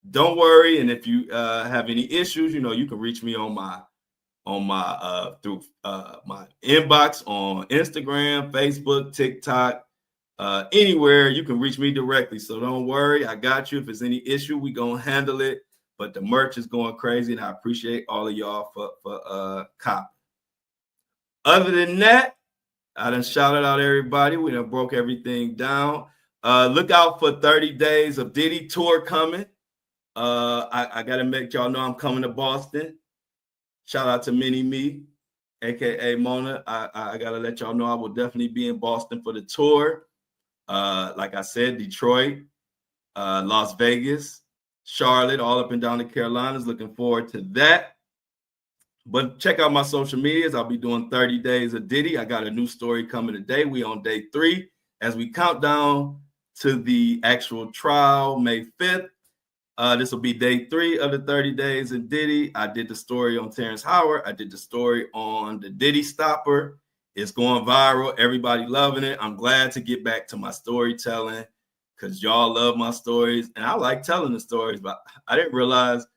don't worry. And if you have any issues, you can reach me on my through my inbox on Instagram, Facebook, TikTok, anywhere. You can reach me directly. So don't worry. I got you. If there's any issue, we gonna handle it. But the merch is going crazy, and I appreciate all of y'all for copying. Other than that, I done shouted out everybody. We done broke everything down. Look out for 30 days of Diddy tour coming. I got to make y'all know I'm coming to Boston. Shout out to Mini Me, a.k.a. Mona. I got to let y'all know I will definitely be in Boston for the tour. Like I said, Detroit, Las Vegas, Charlotte, all up and down the Carolinas. Looking forward to that. But check out my social medias. I'll be doing 30 days of Diddy. I got a new story coming today. We on day 3 as we count down to the actual trial, May 5th. This will be day 3 of the 30 days of Diddy. I did the story on Terrence Howard. I did the story on the Diddy Stopper. It's going viral. Everybody loving it. I'm glad to get back to my storytelling because y'all love my stories. And I like telling the stories, but I didn't realize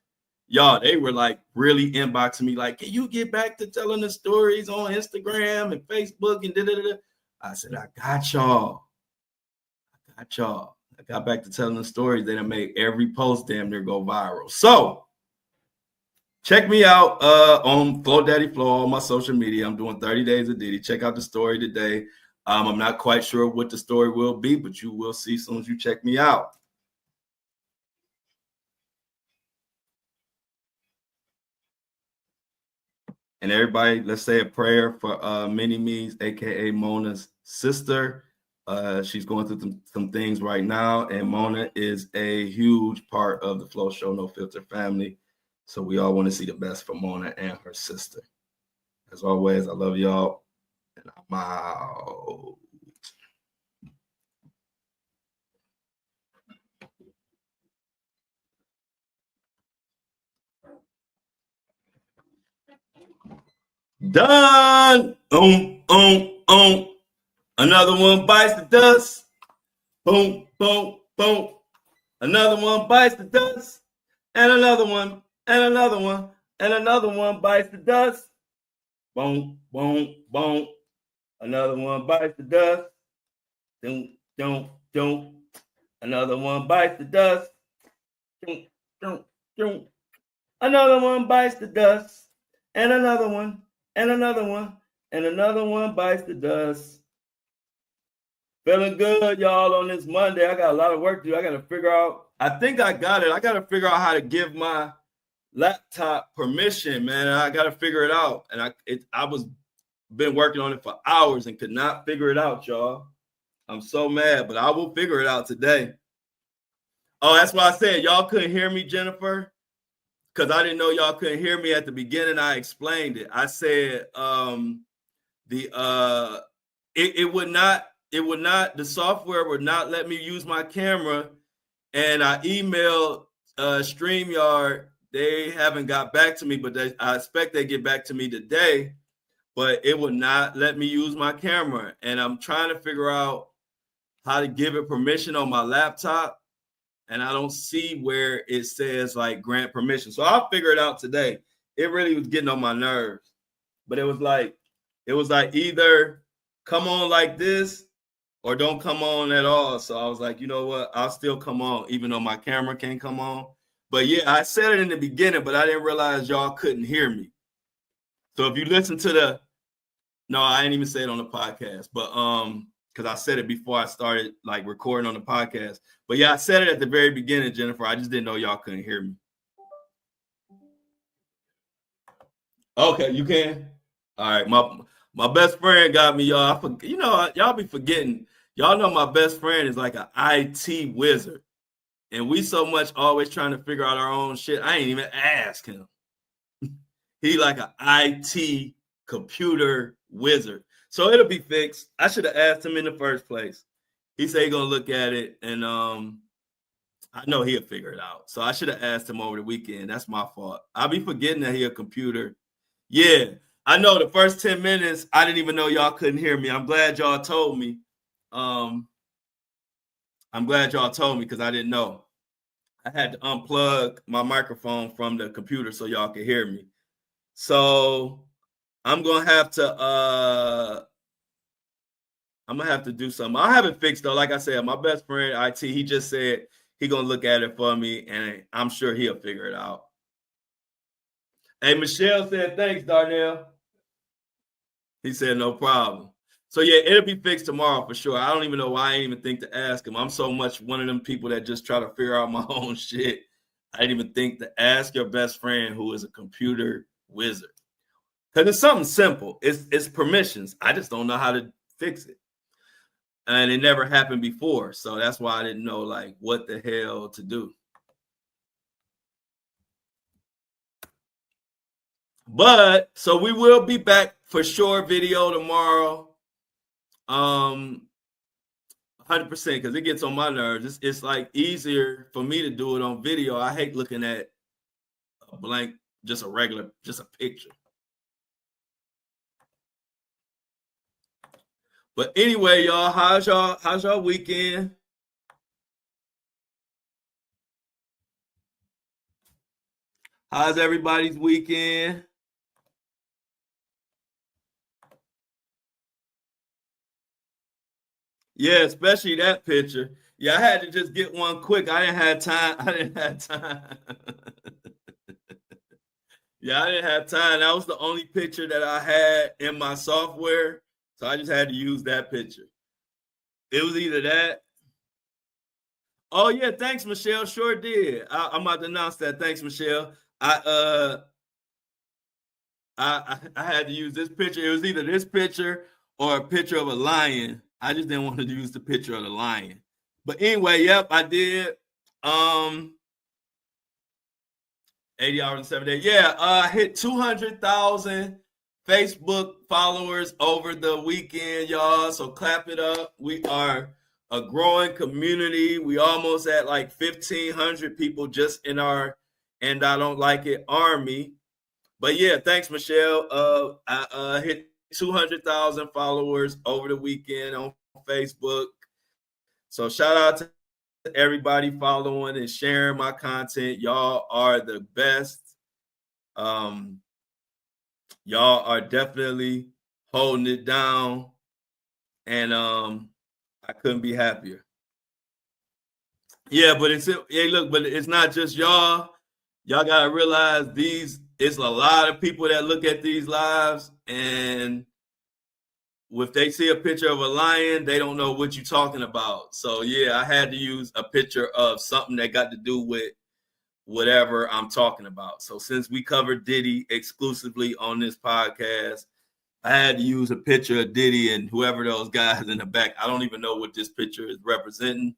y'all, they were like really inboxing me like, can you get back to telling the stories on Instagram and Facebook and da-da-da-da? I said, I got y'all. I got back to telling the stories. Then I made every post damn near go viral. So check me out on Flo Daddy Flo on my social media. I'm doing 30 days of Diddy. Check out the story today. I'm not quite sure what the story will be, but you will see as soon as you check me out. And everybody, let's say a prayer for Mini Me's, aka Mona's sister. She's going through some things right now, and Mona is a huge part of the Flow Show No Filter family. So we all want to see the best for Mona and her sister. As always, I love y'all, and I'm out. Done. Another one bites the dust. Boom, boom, boom. Another one bites the dust. And another one, and another one, and another one bites the dust. Boom, boom, boom. Another one bites the dust. Doom, doom, doom. Another one bites the dust. Doom, doom, doom. Another one bites the dust. And another one, and another one, and another one bites the dust. Feeling good, y'all, on this Monday. I got a lot of work to do. I got to figure out. I think I got it. I got to figure out how to give my laptop permission, man. I got to figure it out. And I was been working on it for hours and could not figure it out, y'all. I'm so mad, but I will figure it out today. Oh, that's why I said y'all couldn't hear me, Jennifer, because I didn't know y'all couldn't hear me at the beginning. I explained it. I said the software would not let me use my camera, and I emailed StreamYard. They haven't got back to me, but I expect they get back to me today. But it would not let me use my camera, and I'm trying to figure out how to give it permission on my laptop, and I don't see where it says like grant permission. So I'll figure it out today. It really was getting on my nerves, but it was like either come on like this or don't come on at all. So I was like, you know what? I'll still come on, even though my camera can't come on. But yeah, I said it in the beginning, but I didn't realize y'all couldn't hear me. So if you listen to no, I didn't even say it on the podcast, but because I said it before I started like recording on the podcast. But yeah, I said it at the very beginning, Jennifer. I just didn't know y'all couldn't hear me. Okay, you can. All right, my best friend got me, y'all. Y'all be forgetting. Y'all know my best friend is like an IT wizard, and we so much always trying to figure out our own shit. I ain't even ask him. He like an IT computer wizard, so it'll be fixed. I should have asked him in the first place. He said he's gonna look at it, and I know he'll figure it out. So I should have asked him over the weekend. That's my fault. I'll be forgetting that he a computer. Yeah, I know the first 10 minutes, I didn't even know y'all couldn't hear me. I'm glad y'all told me. I'm glad y'all told me because I didn't know. I had to unplug my microphone from the computer so y'all could hear me. So I'm gonna have to do something. I'll have it fixed though. Like I said, my best friend IT, he just said he gonna look at it for me, and I'm sure he'll figure it out. Hey, Michelle said thanks, Darnell. He said no problem. So yeah, it'll be fixed tomorrow for sure. I don't even know why I didn't even think to ask him. I'm so much one of them people that just try to figure out my own shit. I didn't even think to ask your best friend who is a computer wizard. Because it's something simple. It's permissions. I just don't know how to fix it. And it never happened before. So that's why I didn't know like what the hell to do. But so we will be back for sure video tomorrow. 100% because it gets on my nerves. It's like easier for me to do it on video. I hate looking at a blank, just a picture. But anyway, y'all, how's y'all weekend? How's everybody's weekend? Yeah, especially that picture. Yeah, I had to just get one quick. I didn't have time. Yeah, I didn't have time. That was the only picture that I had in my software. So I just had to use that picture. It was either that. Oh yeah, thanks, Michelle. Sure did. I'm about to announce that. Thanks, Michelle. I had to use this picture. It was either this picture or a picture of a lion. I just didn't want to use the picture of the lion. But anyway, yep, I did. 80 hours and 7 days. Yeah, I hit 200,000 Facebook followers over the weekend, y'all. So clap it up. We are a growing community. We almost at like 1,500 people just in our And I Don't Like It army. But yeah, thanks, Michelle. I hit 200,000 followers over the weekend on Facebook. So shout out to everybody following and sharing my content. Y'all are the best. Y'all are definitely holding it down. And I couldn't be happier. Yeah, but it's not just y'all. Y'all gotta realize it's a lot of people that look at these lives, and if they see a picture of a lion, they don't know what you're talking about. So yeah, I had to use a picture of something that got to do with whatever I'm talking about. So since we covered Diddy exclusively on this podcast, I had to use a picture of Diddy and whoever those guys in the back. I don't even know what this picture is representing,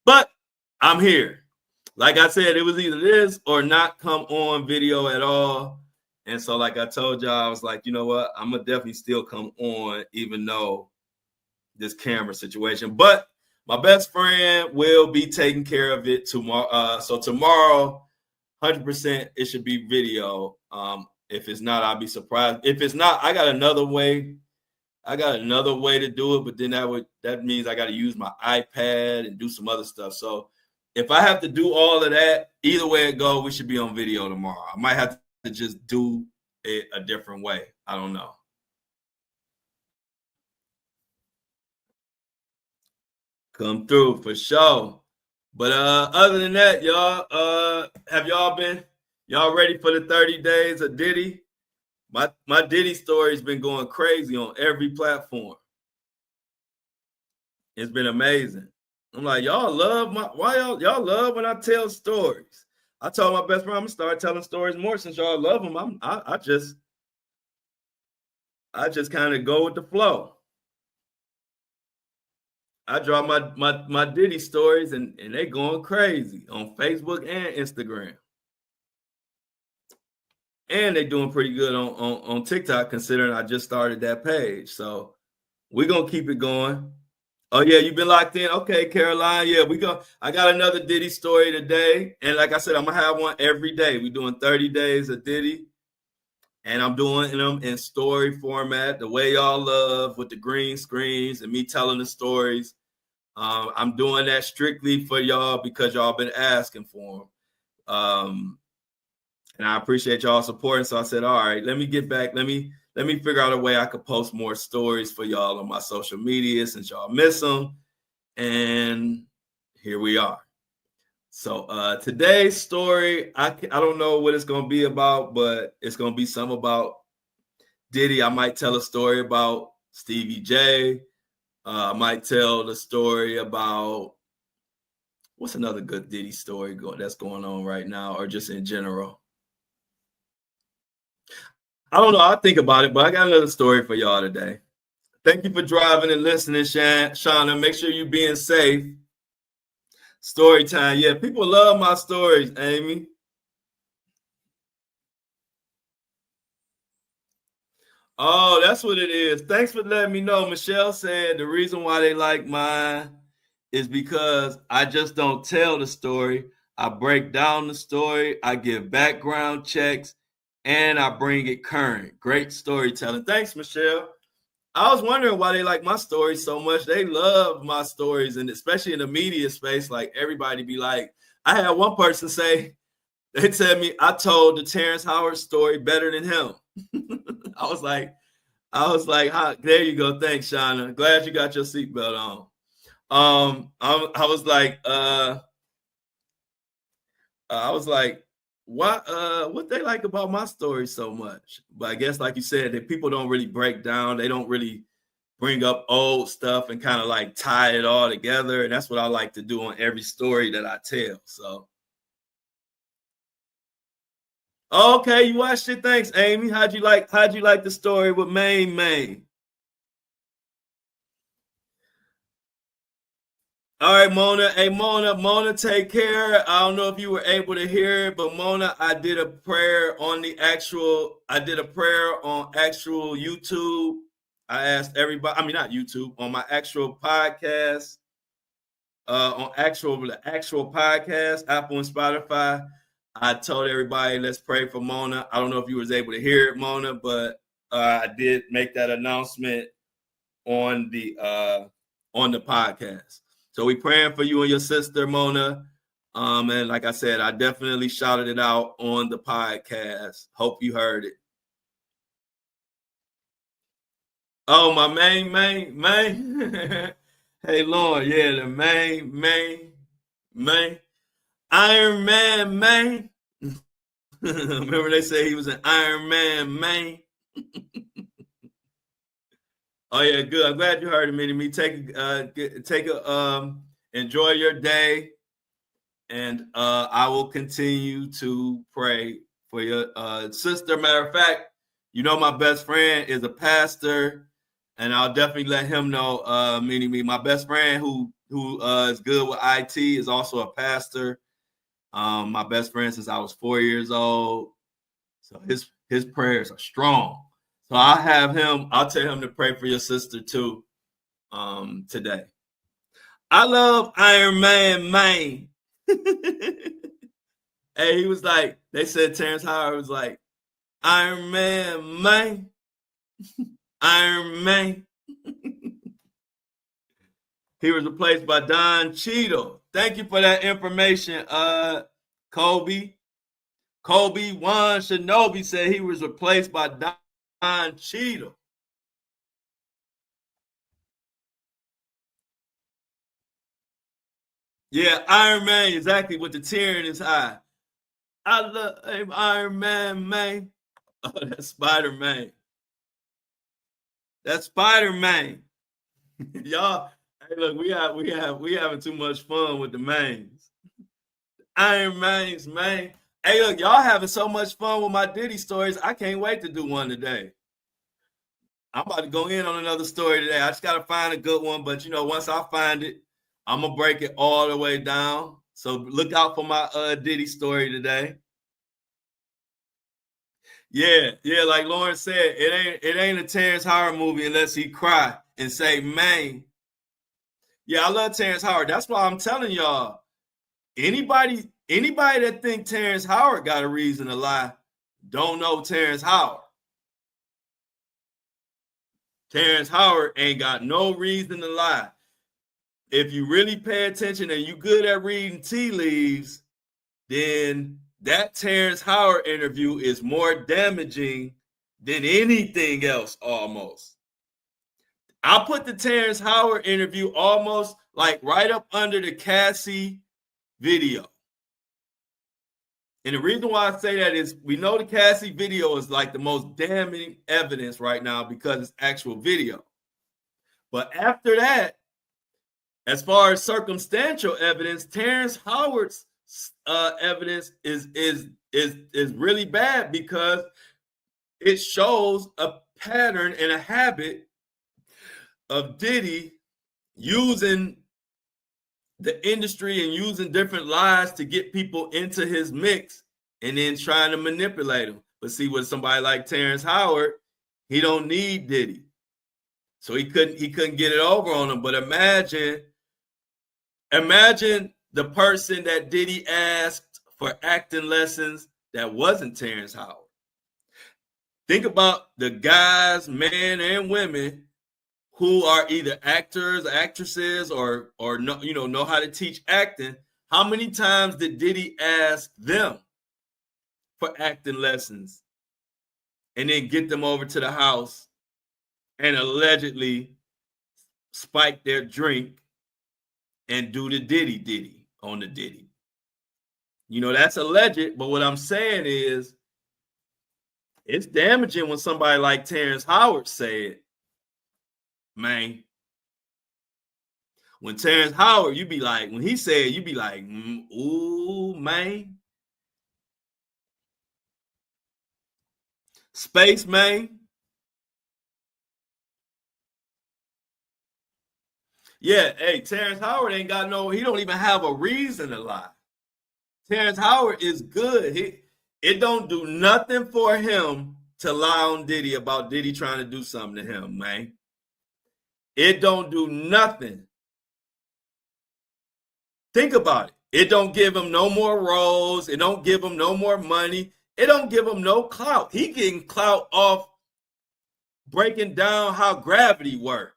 but I'm here. Like I said, it was either this or not come on video at all. And so, like I told y'all, I was like, you know what? I'm going to definitely still come on, even though this camera situation. But my best friend will be taking care of it tomorrow. So tomorrow, 100% it should be video. If it's not, I'll be surprised. If it's not, I got another way. To do it, but then that means I got to use my iPad and do some other stuff. So if I have to do all of that, either way it goes, we should be on video tomorrow. I might have to just do it a different way. I don't know. Come through for sure. But other than that, y'all, have y'all ready for the 30 days of Diddy? My Diddy story's been going crazy on every platform. It's been amazing. I'm like, y'all love y'all love when I tell stories. I told my best friend I'm gonna start telling stories more since y'all love them. I just kind of go with the flow. I draw my Diddy stories and they going crazy on Facebook and Instagram. And they doing pretty good on TikTok, considering I just started that page. So we're gonna keep it going. Oh yeah, you've been locked in. Okay, Caroline. Yeah, I got another Diddy story today. And like I said, I'm gonna have one every day. We're doing 30 days of Diddy. And I'm doing them in story format, the way y'all love, with the green screens and me telling the stories. I'm doing that strictly for y'all because y'all been asking for them. And I appreciate y'all supporting. So I said, all right, let me get back. Let me figure out a way I could post more stories for y'all on my social media since y'all miss them. And here we are. So today's story, I don't know what it's going to be about, but it's going to be something about Diddy. I might tell a story about Stevie J. I might tell the story about what's another good Diddy story that's going on right now, or just in general. I don't know. I'll think about it, but I got another story for y'all today. Thank you for driving and listening, Shauna. Make sure you're being safe. Story time. Yeah, people love my stories, Amy. Oh, that's what it is. Thanks for letting me know. Michelle said the reason why they like mine is because I just don't tell the story. I break down the story. I give background checks, and I bring it current. Great storytelling. Thanks, Michelle. I was wondering why they like my stories so much. They love my stories, and especially in the media space, like everybody be like, I had one person say, they tell me I told the Terrence Howard story better than him. I was like, there you go. Thanks, Shauna. Glad you got your seatbelt on. I was like, what they like about my story so much? But I guess, like you said, that people don't really break down. They don't really bring up old stuff and kind of like tie it all together. And that's what I like to do on every story that I tell. So, okay, you watched it. Thanks, Amy. How'd you like the story with Main? All right, Mona. Hey, Mona, take care. I don't know if you were able to hear it, but Mona, I did a prayer on actual YouTube. I asked everybody, I mean, not YouTube, on my actual podcast, the actual podcast, Apple and Spotify. I told everybody, let's pray for Mona. I don't know if you was able to hear it, Mona, but I did make that announcement on the podcast. So we praying for you and your sister, Mona. And like I said, I definitely shouted it out on the podcast. Hope you heard it. Oh, my main. Hey, Lauren, yeah, the main. Iron Man. Remember they say he was an Iron Man. Oh yeah, good. I'm glad you heard it, Mini Me. Enjoy your day, and I will continue to pray for your sister. Matter of fact, you know my best friend is a pastor, and I'll definitely let him know. Mini Me, my best friend who is good with IT is also a pastor. My best friend since I was 4 years old, so his prayers are strong. So I'll tell him to pray for your sister too today. I love Iron Man, man. Hey, he was like, they said Terrence Howard was like, Iron Man, man. Iron Man. He was replaced by Don Cheadle. Thank you for that information, Kobe. Kobe Wan Shinobi said he was replaced by Don Cheadle. Yeah, Iron Man, exactly, with the tear in his eye. I love Iron Man, man. Oh, that's Spider Man. That's Spider Man. Y'all, hey, look, we having too much fun with the mains. Iron Man's man. Hey, look, y'all having so much fun with my Diddy stories. I can't wait to do one today. I'm about to go in on another story today. I just gotta find a good one, but once I find it, I'm gonna break it all the way down. So look out for my Diddy story today. Yeah, yeah, like Lauren said, it ain't a Terrence Howard movie unless he cry and say, man. Yeah, I love Terrence Howard. That's why I'm telling y'all, anybody that think Terrence Howard got a reason to lie, don't know Terrence Howard. Terrence Howard ain't got no reason to lie. If you really pay attention and you good at reading tea leaves, then that Terrence Howard interview is more damaging than anything else almost. I'll put the Terrence Howard interview almost like right up under the Cassie video. And the reason why I say that is we know the Cassie video is like the most damning evidence right now because it's actual video. But after that, as far as circumstantial evidence, Terrence Howard's evidence is really bad because it shows a pattern and a habit of Diddy using the industry and using different lies to get people into his mix and then trying to manipulate them. But see, with somebody like Terrence Howard, he don't need Diddy. So he couldn't get it over on him. But imagine the person that Diddy asked for acting lessons that wasn't Terrence Howard. Think about the guys, men and women who are either actors, actresses, or know how to teach acting. How many times did Diddy ask them for acting lessons and then get them over to the house and allegedly spike their drink and do the Diddy on the Diddy? That's alleged, but what I'm saying is it's damaging when somebody like Terrence Howard said, man. When Terrence Howard, when he said, you be like, ooh, man. Space, man. Yeah, hey, Terrence Howard ain't got he don't even have a reason to lie. Terrence Howard is good. It don't do nothing for him to lie on Diddy about Diddy trying to do something to him, man. It don't do nothing. Think about it. It don't give him no more roles. It don't give him no more money. It don't give him no clout. He getting clout off breaking down how gravity works.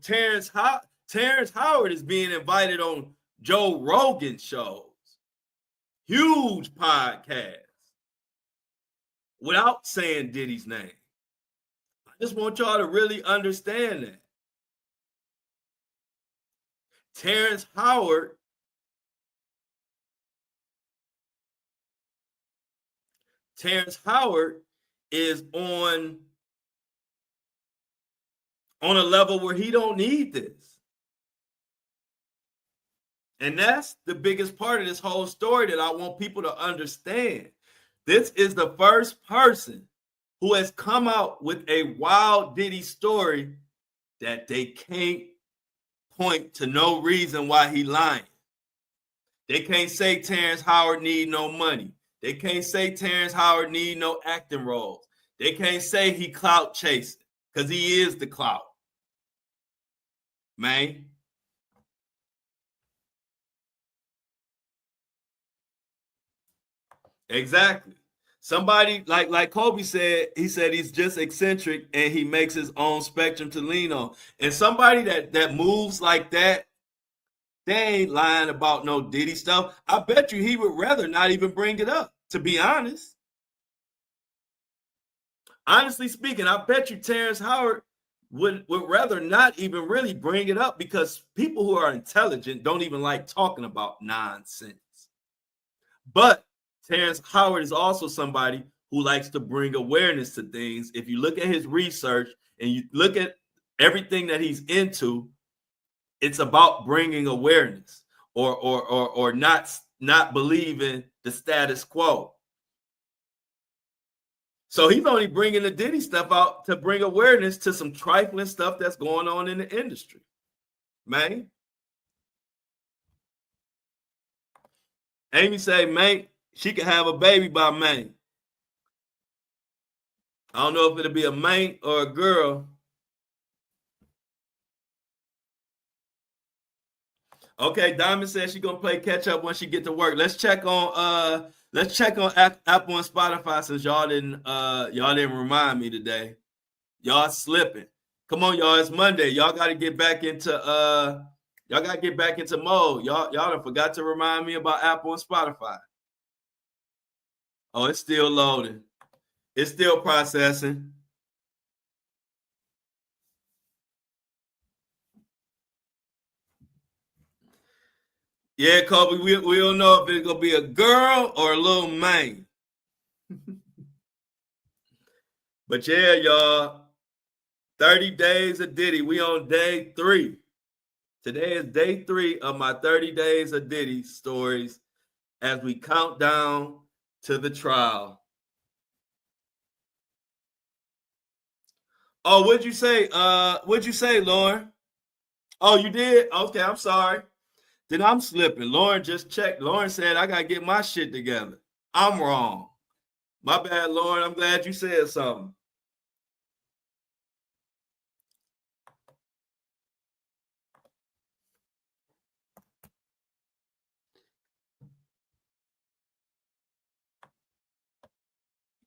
Terrence Howard is being invited on Joe Rogan shows, huge podcasts, without saying Diddy's name. I just want y'all to really understand that. Terrence Howard is on on a level where he don't need this. And that's the biggest part of this whole story that I want people to understand. This is the first person who has come out with a wild Diddy story that they can't point to no reason why he lying. They can't say Terrence Howard need no money. They can't say Terrence Howard need no acting roles. They can't say he clout chasing because he is the clout. Man. Exactly. Somebody like Kobe said, he said he's just eccentric and he makes his own spectrum to lean on. And somebody that moves like that, they ain't lying about no Diddy stuff. I bet you he would rather not even bring it up, to be honest. Honestly speaking, I bet you Terrence Howard would rather not even really bring it up because people who are intelligent don't even like talking about nonsense. But Terrence Howard is also somebody who likes to bring awareness to things. If you look at his research and you look at everything that he's into, it's about bringing awareness or not believing the status quo. So he's only bringing the Diddy stuff out to bring awareness to some trifling stuff that's going on in the industry, man. Amy say, man, she can have a baby by May. I don't know if it'll be a man or a girl. Okay, Diamond says she's gonna play catch up when she get to work. Let's check on Apple and Spotify since y'all didn't remind me today. Y'all slipping. Come on, y'all. It's Monday. Y'all gotta get back into mode. Y'all done forgot to remind me about Apple and Spotify. Oh, it's still loading. It's still processing. Yeah, Kobe, we don't know if it's gonna be a girl or a little man. But yeah, y'all, 30 days of Diddy. We on day 3. Today is day 3 of my 30 days of Diddy stories as we count down to the trial. Oh, what'd you say? What'd you say, Lauren? Oh, you did? Okay, I'm sorry. Then I'm slipping. Lauren just checked. Lauren said I gotta get my shit together. I'm wrong. My bad, Lauren. I'm glad you said something.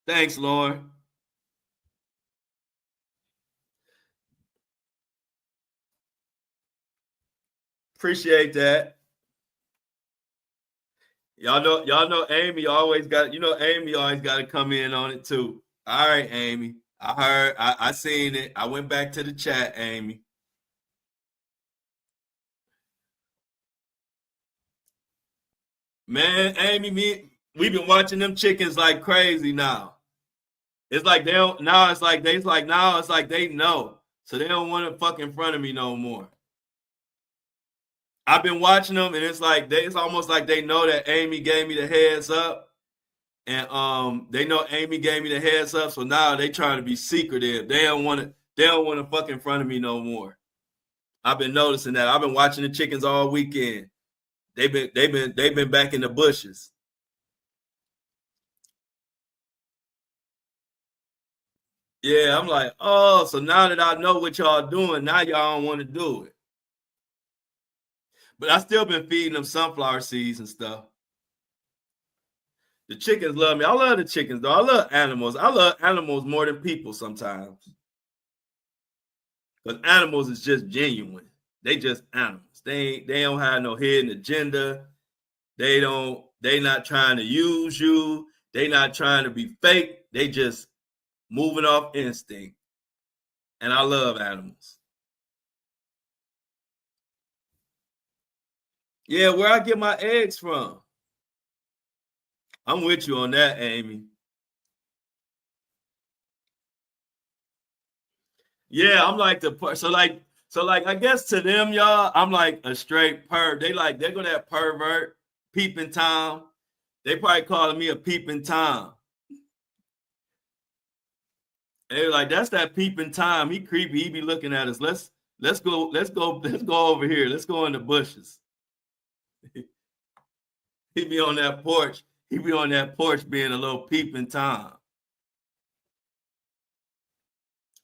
Thanks, Lauren. Appreciate that. Y'all know Amy always got, Amy always got to come in on it too. All right, Amy. I heard, I seen it. I went back to the chat, Amy. Man, Amy, we've been watching them chickens like crazy now. It's like they don't now. It's like they know, so they don't want to fuck in front of me no more. I've been watching them, and it's almost like they know that Amy gave me the heads up, and they know Amy gave me the heads up, so now they trying to be secretive. They don't want to fuck in front of me no more. I've been noticing that. I've been watching the chickens all weekend. They've been back in the bushes. Yeah, I'm like, oh, so now that I know what y'all doing, now y'all don't want to do it. But I still been feeding them sunflower seeds and stuff. The chickens love me. I love the chickens though. I love animals. I love animals more than people sometimes. Because animals is just genuine. They just animals. They don't have no hidden agenda. They not trying to use you. They not trying to be fake. They just moving off instinct. And I love animals. Yeah, where I get my eggs from. I'm with you on that, Amy. Yeah, I'm like so I guess to them, y'all, I'm like a straight perv. They're gonna have pervert, peeping Tom. They probably calling me a peeping Tom. They were like, that's that peeping Tom. He creepy. He be looking at us. Let's go over here. Let's go in the bushes. He be on that porch. He be on that porch being a little peeping Tom.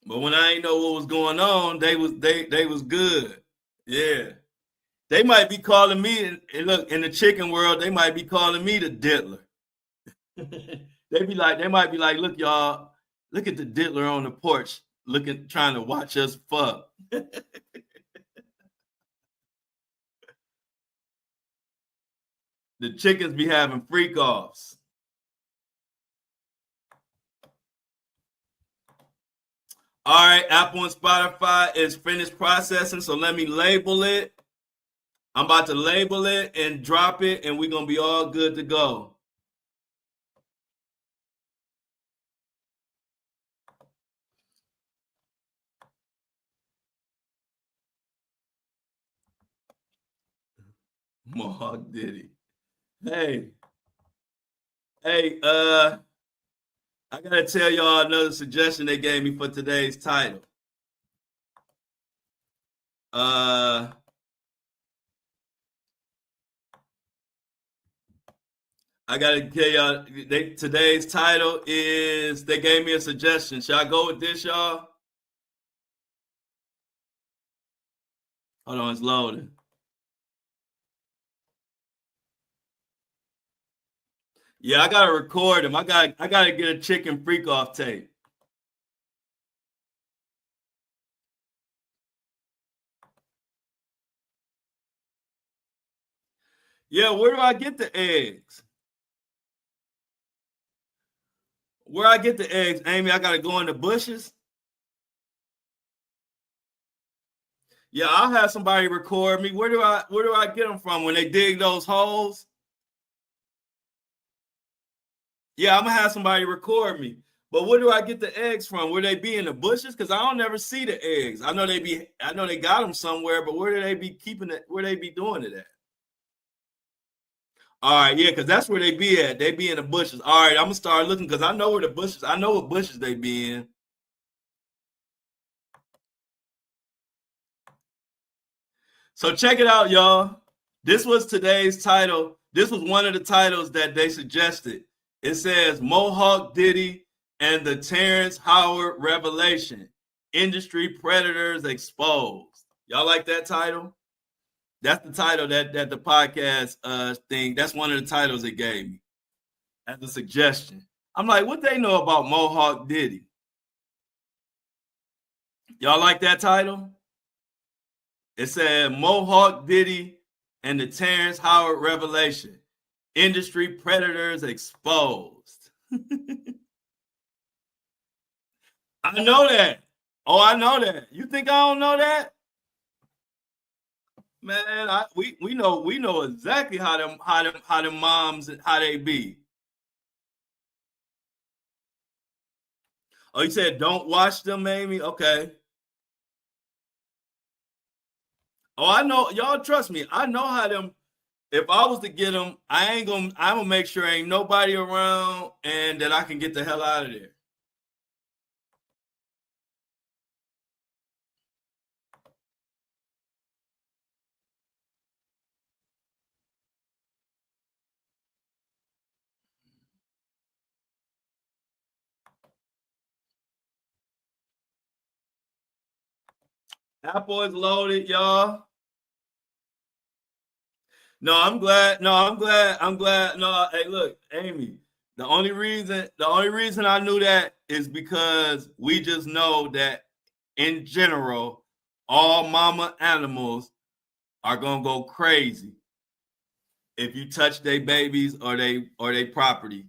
But when I ain't know what was going on, they was good. Yeah. They might be calling me, and look, in the chicken world, they might be calling me the diddler. They might be like, look, y'all, look at the diddler on the porch, trying to watch us fuck. The chickens be having freak offs. All right, Apple and Spotify is finished processing, so let me label it. I'm about to label it and drop it, and we're gonna be all good to go. Mohawk Diddy. Hey, hey, I gotta tell y'all another suggestion they gave me for today's title. I gotta tell y'all today's title is they gave me a suggestion. Should I go with this, y'all? Hold on, it's loading. Yeah, I gotta record him. I gotta get a chicken freak off tape. Yeah, where do I get the eggs? Where I get the eggs, Amy? I gotta go in the bushes. Yeah, I'll have somebody record me. Where do I get them from when they dig those holes? Yeah, I'm gonna have somebody record me. But where do I get the eggs from? Where they be in the bushes? Because I don't never see the eggs. I know they got them somewhere, but where do they be keeping it? Where they be doing it at? All right, yeah, because that's where they be at. They be in the bushes. All right, I'm gonna start looking because I know where the bushes. I know what bushes they be in. So check it out, y'all. This was today's title. This was one of the titles that they suggested. It says Mohawk Diddy and the Terrence Howard Revelation. Industry predators exposed. Y'all like that title? That's the title that the podcast thing. That's one of the titles it gave me as a suggestion. I'm like, what they know about Mohawk Diddy? Y'all like that title? It said Mohawk Diddy and the Terrence Howard Revelation. Industry predators exposed. I know that. Oh, I know that. You think I don't know that? Man, we know exactly how them moms how they be. Oh, you said don't watch them, Amy? Okay. Oh, I know. Y'all trust me. I know how them. If I was to get them, I'm gonna make sure ain't nobody around and that I can get the hell out of there. Apple is loaded, y'all. No, I'm glad. No, I'm glad. I'm glad. No, hey, look, Amy. The only reason I knew that is because we just know that in general, all mama animals are gonna go crazy if you touch their babies or they property.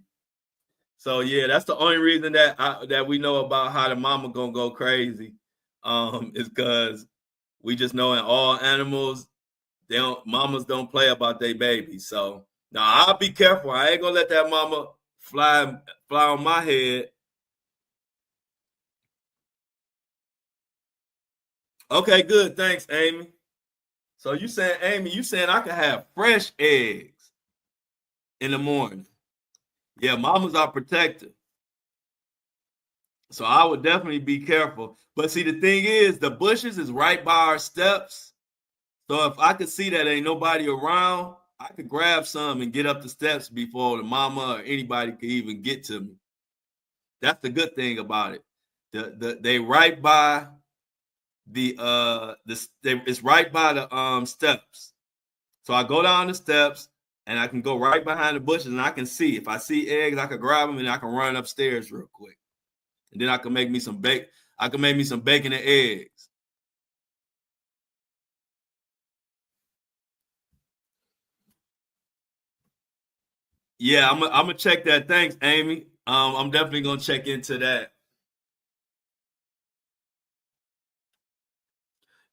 So yeah, that's the only reason that we know about how the mama gonna go crazy. Is because we just know in all animals mamas don't play about their babies. So now I'll be careful. I ain't gonna let that mama fly on my head. Okay, good. Thanks, Amy. So you saying, Amy, you saying I could have fresh eggs in the morning? Yeah, mamas are protective. So I would definitely be careful. But see, the thing is, the bushes is right by our steps. So if I could see that ain't nobody around, I could grab some and get up the steps before the mama or anybody could even get to me. That's the good thing about it. They right by it's right by the steps. So I go down the steps and I can go right behind the bushes and I can see. If I see eggs, I can grab them and I can run upstairs real quick. And then I can make me some bacon. I can make me some bacon and eggs. Yeah, I'm gonna check that. Thanks, Amy. I'm definitely gonna check into that.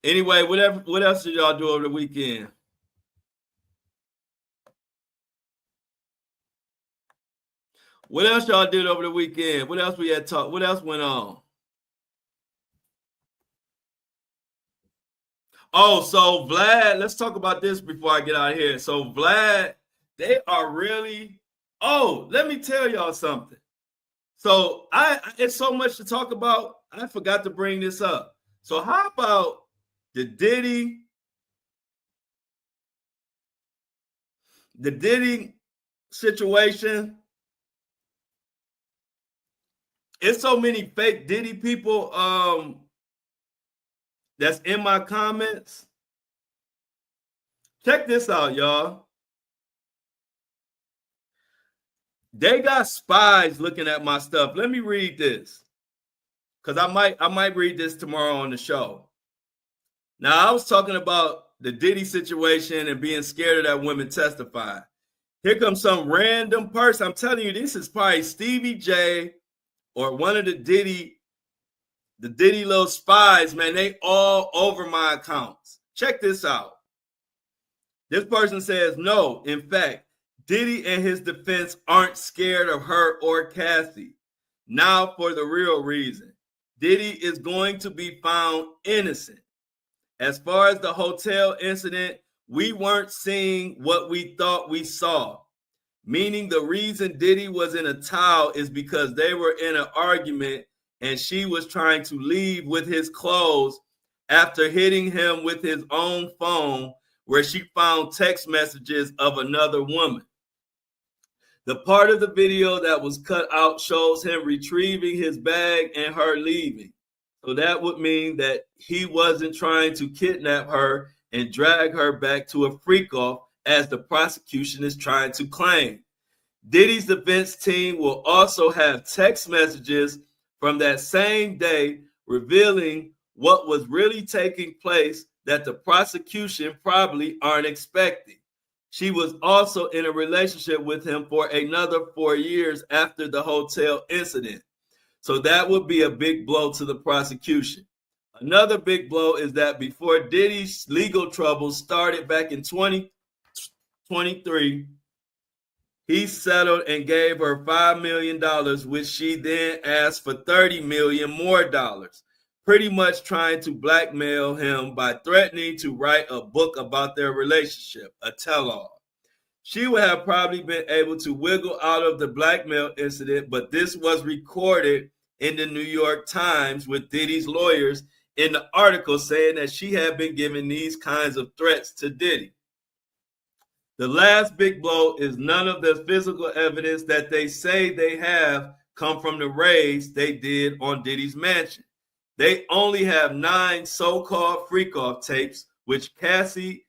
Anyway, what else did y'all do over the weekend? What else y'all did over the weekend? What else we had talked? What else went on? Oh, so Vlad, let's talk about this before I get out of here. So Vlad, they are really. Oh, let me tell y'all something. So it's so much to talk about. I forgot to bring this up. So how about the Diddy situation? It's so many fake Diddy people that's in my comments. Check this out, y'all. They got spies looking at my stuff. Let me read this. Because I might read this tomorrow on the show. Now, I was talking about the Diddy situation and being scared of that women testify. Here comes some random person. I'm telling you, this is probably Stevie J or one of the Diddy little spies, man. They all over my accounts. Check this out. This person says, no, in fact, Diddy and his defense aren't scared of her or Cassie. Now for the real reason. Diddy is going to be found innocent. As far as the hotel incident, we weren't seeing what we thought we saw. Meaning the reason Diddy was in a towel is because they were in an argument and she was trying to leave with his clothes after hitting him with his own phone, where she found text messages of another woman. The part of the video that was cut out shows him retrieving his bag and her leaving. So that would mean that he wasn't trying to kidnap her and drag her back to a freak off, as the prosecution is trying to claim. Diddy's defense team will also have text messages from that same day revealing what was really taking place that the prosecution probably aren't expecting. She was also in a relationship with him for another 4 years after the hotel incident. So that would be a big blow to the prosecution. Another big blow is that before Diddy's legal troubles started back in 2023, he settled and gave her $5 million, which she then asked for $30 million more dollars, pretty much trying to blackmail him by threatening to write a book about their relationship, a tell-all. She would have probably been able to wiggle out of the blackmail incident, but this was recorded in the New York Times with Diddy's lawyers in the article saying that she had been giving these kinds of threats to Diddy. The last big blow is none of the physical evidence that they say they have come from the raids they did on Diddy's mansion. They only have 9 so-called freak-off tapes, which Cassie,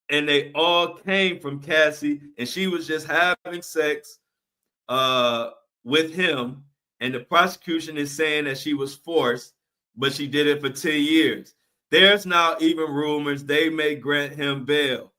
and they all came from Cassie, and she was just having sex with him, and the prosecution is saying that she was forced, but she did it for 10 years. There's now even rumors they may grant him bail.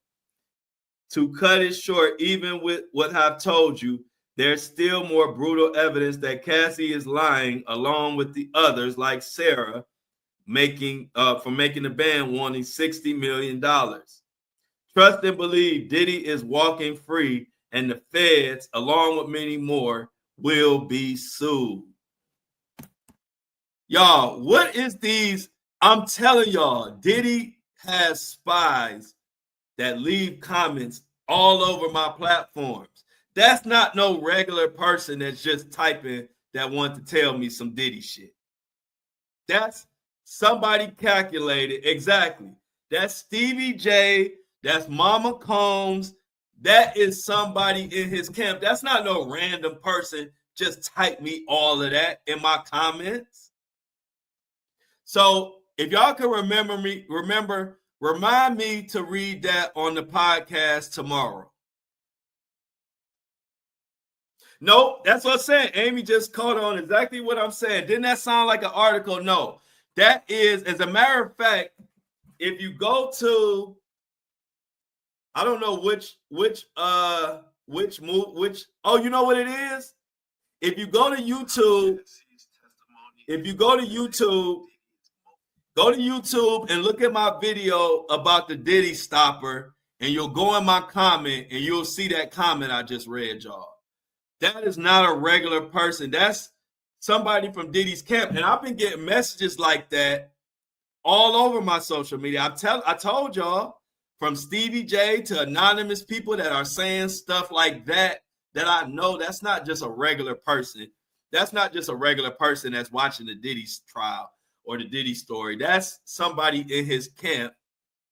To cut it short, even with what I've told you, there's still more brutal evidence that Cassie is lying, along with the others like Sarah, for making the band wanting $60 million. Trust and believe Diddy is walking free, and the feds, along with many more, will be sued. Y'all, what is these? I'm telling y'all, Diddy has spies that leave comments all over my platforms. That's not no regular person that's just typing that want to tell me some Diddy shit. That's somebody calculated. Exactly. That's Stevie J. That's Mama Combs. That is somebody in his camp. That's not no random person just type me all of that in my comments. So if y'all can remind me to read that on the podcast tomorrow. Nope, that's what I'm saying. Amy just caught on exactly what I'm saying. Didn't that sound like an article? No, that is, as a matter of fact, if you go to, I don't know which oh, you know what it is? If you go to YouTube, go to YouTube and look at my video about the Diddy stopper, and you'll go in my comment and you'll see that comment I just read, y'all. That is not a regular person. That's somebody from Diddy's camp. And I've been getting messages like that all over my social media. I told y'all, from Stevie J to anonymous people that are saying stuff like that I know that's not just a regular person. That's not just a regular person that's watching the Diddy trial or the Diddy story. That's somebody in his camp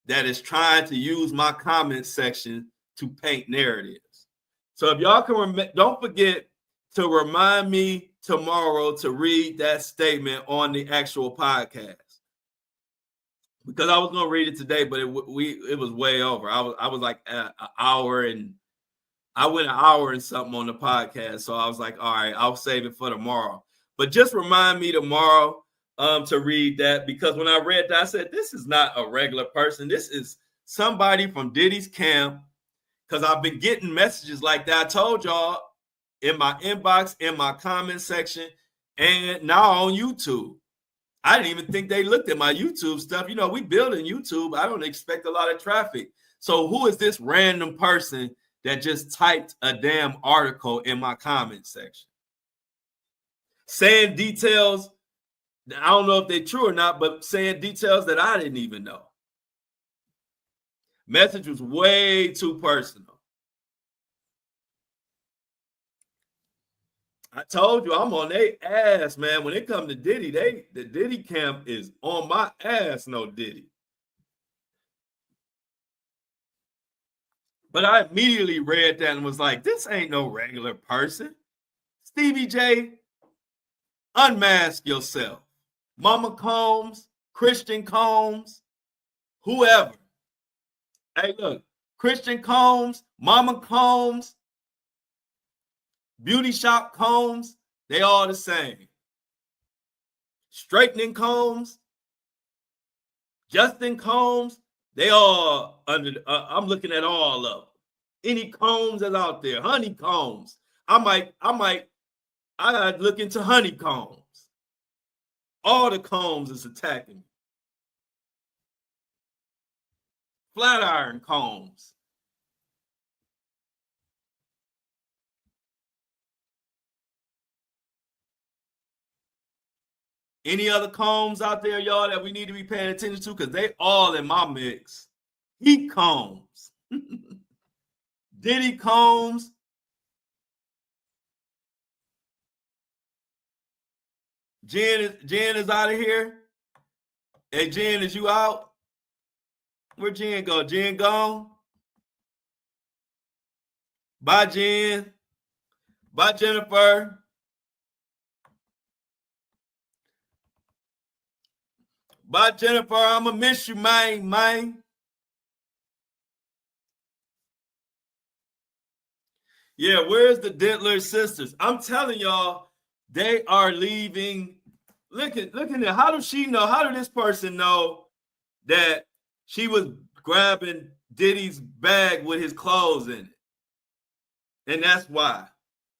that is trying to use my comment section to paint narratives. So if y'all can don't forget to remind me tomorrow to read that statement on the actual podcast, because I was gonna read it today, but it was way over. I was like an hour, and I went an hour and something on the podcast. So I was like, all right, I'll save it for tomorrow. But just remind me tomorrow to read that, because when I read that, I said, this is not a regular person. This is somebody from Diddy's camp. Because I've been getting messages like that. I told y'all, in my inbox, in my comment section, and now on YouTube. I didn't even think they looked at my YouTube stuff. You know, we building YouTube. I don't expect a lot of traffic. So who is this random person that just typed a damn article in my comment section? Saying details, I don't know if they're true or not, but saying details that I didn't even know. Message was way too personal. I told you I'm on their ass, man. When it comes to Diddy, the Diddy camp is on my ass, no Diddy. But I immediately read that and was like, this ain't no regular person. Stevie J, unmask yourself. Mama Combs, Christian Combs, whoever. Hey, look, Christian Combs, Mama Combs, Beauty Shop Combs, they all the same. Straightening Combs, Justin Combs, they all under, I'm looking at all of them. Any combs that's out there, honeycombs. I look into honeycombs. All the combs is attacking me. Flat iron combs. Any other combs out there, y'all, that we need to be paying attention to? Because they all in my mix. Heat combs. Diddy combs. Jen is out of here. Hey, Jen, is you out? Where Jen go? Jen gone? Bye, Jen. Bye, Jennifer. Bye, Jennifer. I'ma miss you, man. Yeah, where's the Diddler sisters? I'm telling y'all, they are leaving. Look at that. How does she know? How did this person know that she was grabbing Diddy's bag with his clothes in it? And that's why.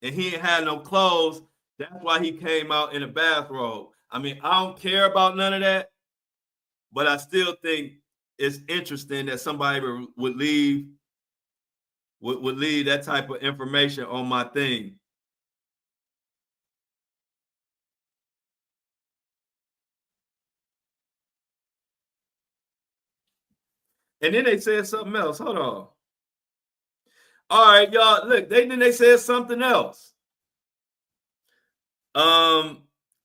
And he ain't had no clothes. That's why he came out in a bathrobe. I mean, I don't care about none of that, but I still think it's interesting that somebody would leave that type of information on my thing. And then they said something else. Hold on. All right, y'all. Look, they said something else.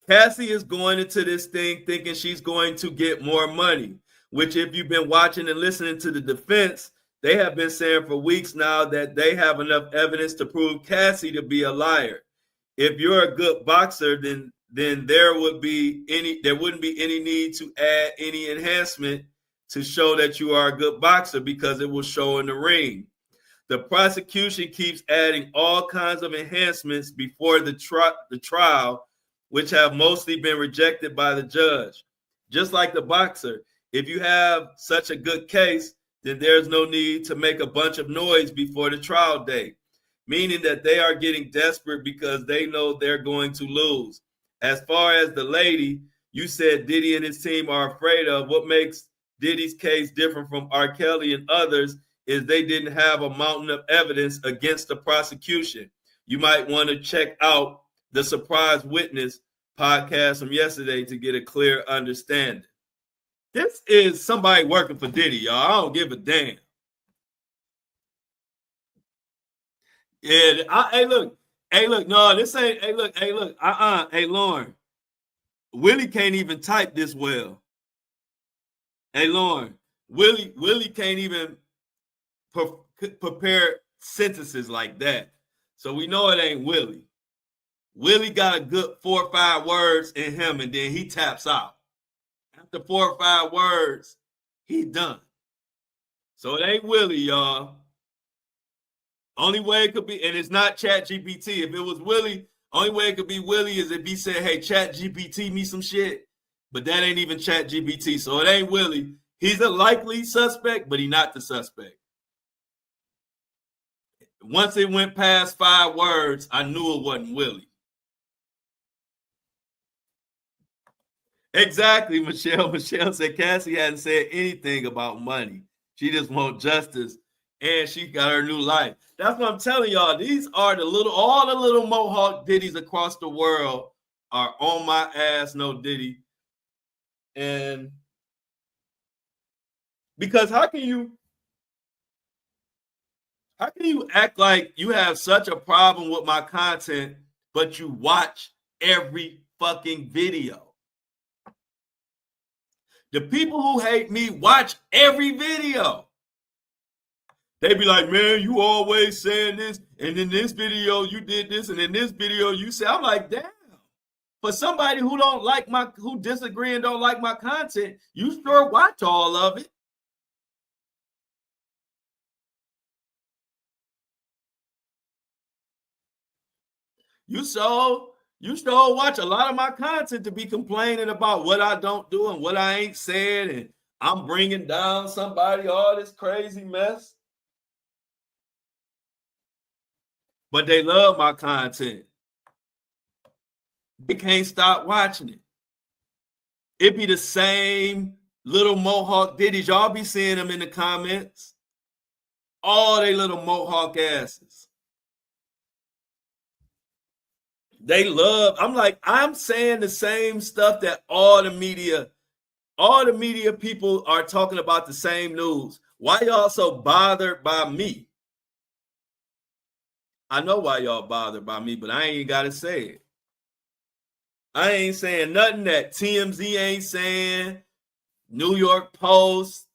Cassie is going into this thing thinking she's going to get more money, which if you've been watching and listening to the defense, they have been saying for weeks now that they have enough evidence to prove Cassie to be a liar. If you're a good boxer, then there wouldn't be any need to add any enhancement to show that you are a good boxer because it will show in the ring. The prosecution keeps adding all kinds of enhancements before the trial, which have mostly been rejected by the judge. Just like the boxer, if you have such a good case, then there's no need to make a bunch of noise before the trial date, meaning that they are getting desperate because they know they're going to lose. As far as the lady, you said Diddy and his team are afraid of. What makes Diddy's case different from R. Kelly and others is they didn't have a mountain of evidence against the prosecution. You might want to check out the Surprise Witness podcast from yesterday to get a clear understanding. This is somebody working for Diddy, y'all. I don't give a damn. Yeah, hey, look, no, this ain't, hey, look, hey, Lauren, Willie can't even type this well. Hey, Lauren, Willie can't even prepare sentences like that. So we know it ain't Willie. Willie got a good 4 or 5 words in him, and then he taps out. After 4 or 5 words, he done. So it ain't Willie, y'all. Only way it could be, and it's not ChatGPT. If it was Willie, only way it could be Willie is if he said, hey, ChatGPT me some shit. But that ain't even ChatGPT. So it ain't Willie. He's a likely suspect, but he's not the suspect. Once it went past 5 words, I knew it wasn't Willie. Exactly, Michelle. Michelle said Cassie hadn't said anything about money. She just wants justice, and she got her new life. That's what I'm telling y'all. These are all the little Mohawk Diddies across the world are on my ass, no Diddy. And because how can you act like you have such a problem with my content, but you watch every fucking video? The people who hate me watch every video. They be like, man, you always saying this, and in this video you did this, and in this video you said, I'm like, damn. For somebody who disagree and don't like my content, you sure watch all of it. You sure watch a lot of my content to be complaining about what I don't do and what I ain't said, and I'm bringing down somebody, all this crazy mess. But they love my content. They can't stop watching it. It be the same little Mohawk Diddies. Y'all be seeing them in the comments. All they little Mohawk asses. They love, I'm saying the same stuff that all the media people are talking about the same news. Why y'all so bothered by me? I know why y'all bothered by me, but I ain't got to say it. I ain't saying nothing that TMZ ain't saying, New York Post,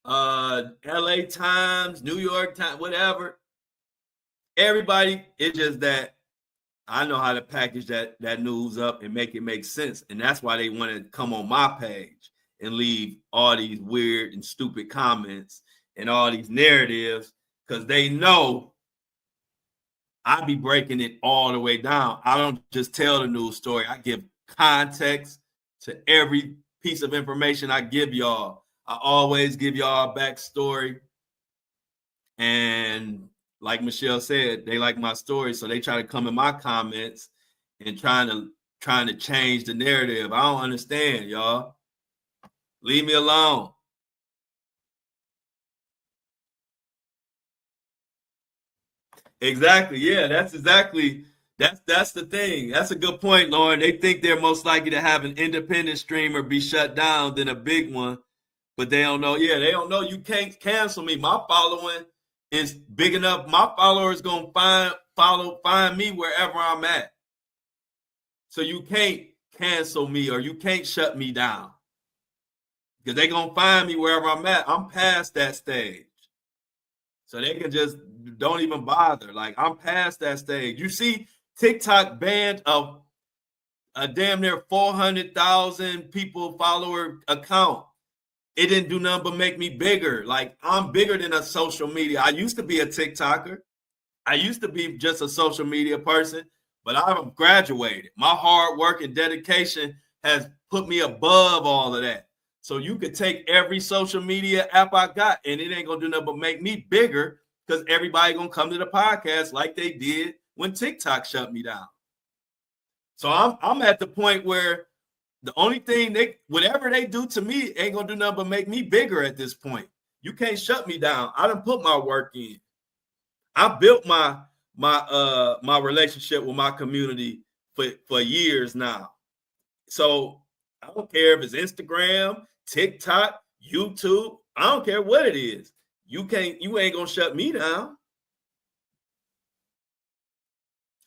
LA Times, New York Times, whatever. Everybody, it's just that I know how to package that news up and make it make sense. And that's why they want to come on my page and leave all these weird and stupid comments and all these narratives, because they know I be breaking it all the way down. I don't just tell the news story. I give context to every piece of information I give y'all. I always give y'all a backstory. And like Michelle said, they like my story, so they try to come in my comments and trying to change the narrative. I don't understand, y'all. Leave me alone. Exactly. Yeah, that's the thing. That's a good point, Lauren. They think they're most likely to have an independent streamer be shut down than a big one. But they don't know. Yeah, they don't know you can't cancel me. My following is big enough. My followers gonna find me wherever I'm at. So you can't cancel me or you can't shut me down. Because they gonna find me wherever I'm at. I'm past that stage. So they can just don't even bother. Like, I'm past that stage. You see, TikTok banned a damn near 400,000 people follower account. It didn't do nothing but make me bigger. Like, I'm bigger than a social media. I used to be a TikToker. I used to be just a social media person, but I've graduated. My hard work and dedication has put me above all of that. So you could take every social media app I got, and it ain't gonna do nothing but make me bigger because everybody gonna come to the podcast like they did when TikTok shut me down. So I'm at the point where the only thing whatever they do to me ain't gonna do nothing but make me bigger at this point. You can't shut me down. I done put my work in. I built my relationship with my community for years now. So I don't care if it's Instagram, TikTok, YouTube. I don't care what it is. You ain't gonna shut me down.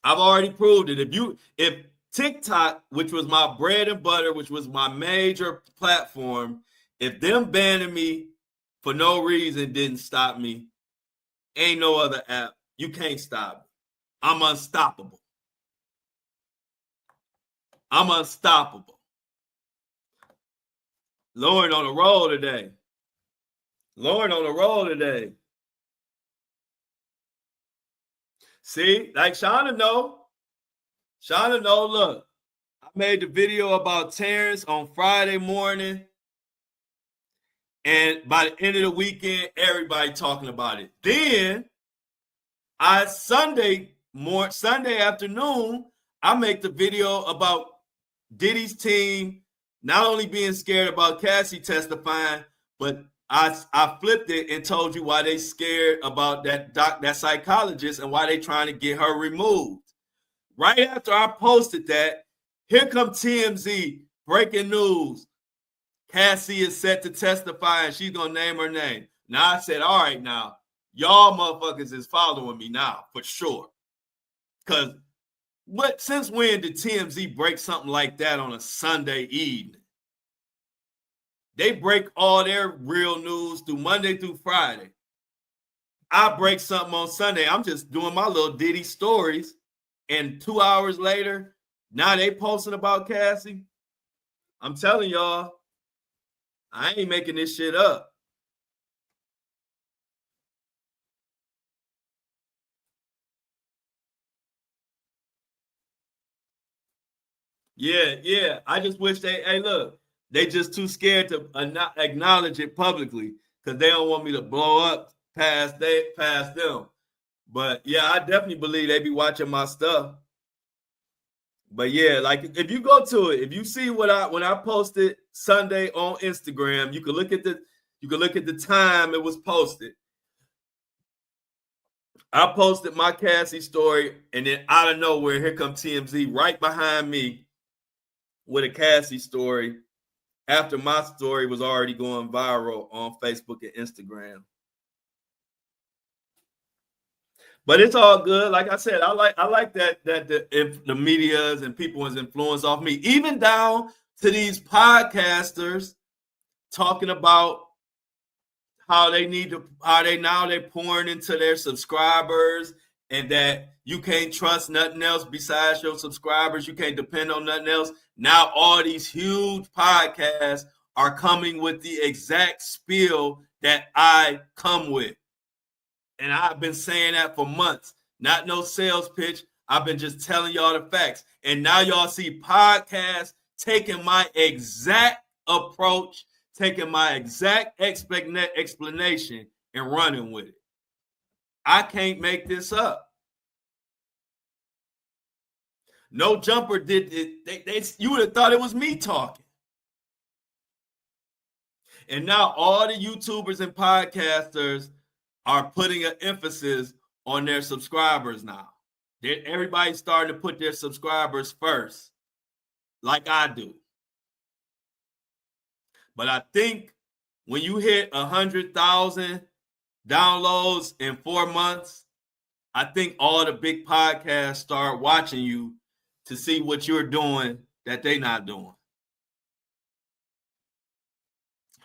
I've already proved it. If TikTok, which was my bread and butter, which was my major platform, if them banning me for no reason didn't stop me, ain't no other app. You can't stop me. I'm unstoppable. I'm unstoppable. Lauren on the roll today. Lauren on the roll today. See, like Shauna know. Shauna know, look, I made the video about Terrence on Friday morning. And by the end of the weekend, everybody talking about it. Then Sunday afternoon, I make the video about Diddy's team not only being scared about Cassie testifying, but I flipped it and told you why they scared about that psychologist and why they trying to get her removed. Right after I posted that, here comes TMZ, breaking news. Cassie is set to testify and she's going to name her name. Now I said, all right, now, y'all motherfuckers is following me now, for sure. Because since when did TMZ break something like that on a Sunday evening? They break all their real news through Monday through Friday. I break something on Sunday. I'm just doing my little Diddy stories. And 2 hours later, now they posting about Cassie. I'm telling y'all, I ain't making this shit up. Yeah. I just wish hey, look, they just too scared to not acknowledge it publicly because they don't want me to blow up past them. But yeah, I definitely believe they be watching my stuff. But yeah, like if you go to it, if you see when I posted Sunday on Instagram, you can look at the time it was posted. I posted my Cassie story, and then out of nowhere, here comes TMZ right behind me with a Cassie story after my story was already going viral on Facebook and Instagram. But it's all good. Like I said, I like that if the medias and people has influence off me, even down to these podcasters talking about how they're pouring into their subscribers and that you can't trust nothing else besides your subscribers. You can't depend on nothing else. Now all these huge podcasts are coming with the exact spiel that I come with. And I've been saying that for months. Not no sales pitch. I've been just telling y'all the facts. And now y'all see podcasts taking my exact approach, taking my exact explanation and running with it. I can't make this up. No Jumper did it. You would have thought it was me talking. And now all the YouTubers and podcasters are putting an emphasis on their subscribers now. Everybody's starting to put their subscribers first, like I do. But I think when you hit 100,000 downloads in 4 months, I think all the big podcasts start watching you to see what you're doing that they're not doing.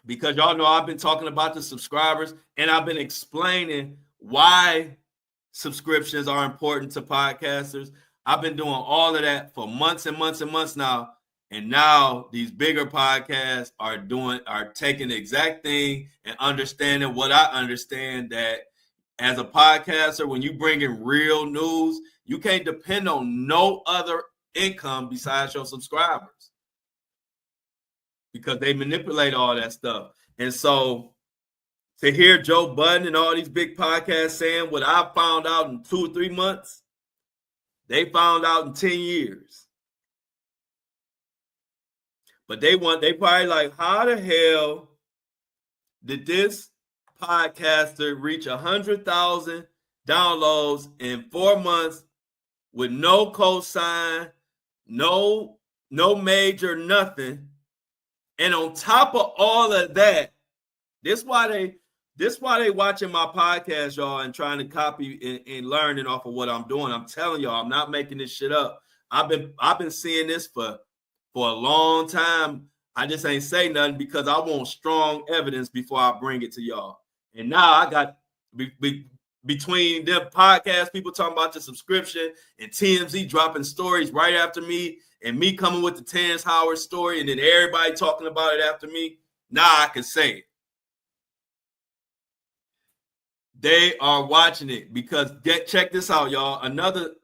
Because y'all know I've been talking about the subscribers, and I've been explaining why subscriptions are important to podcasters. I've been doing all of that for months and months and months now. And now these bigger podcasts are taking the exact thing and understanding what I understand, that as a podcaster, when you bring in real news, you can't depend on no other income besides your subscribers, because they manipulate all that stuff. And so to hear Joe Budden and all these big podcasts saying what I found out in 2 or 3 months, they found out in 10 years. But they probably like, how the hell did this podcaster reach 100,000 downloads in 4 months with no cosign, no major nothing? And on top of all of that, this why they watching my podcast, y'all, and trying to copy and learning off of what I'm doing. I'm telling y'all, I'm not making this shit up. I've been seeing this for a long time. I just ain't say nothing because I want strong evidence before I bring it to y'all. And now I got between them podcast people talking about the subscription and TMZ dropping stories right after me, and me coming with the Terrence Howard story, and then everybody talking about it after me. Now I can say it. They are watching it because check this out, y'all. Another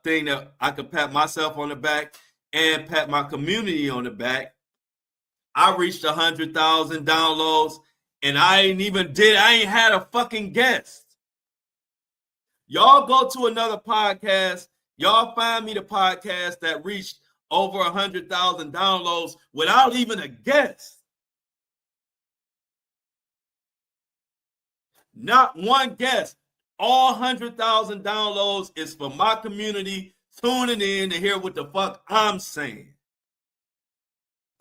thing that I could pat myself on the back and pat my community on the back. I reached 100,000 downloads, and I ain't had a fucking guest. Y'all go to another podcast. Y'all find me the podcast that reached over 100,000 downloads without even a guest. Not one guest. All 100,000 downloads is for my community tuning in to hear what the fuck I'm saying.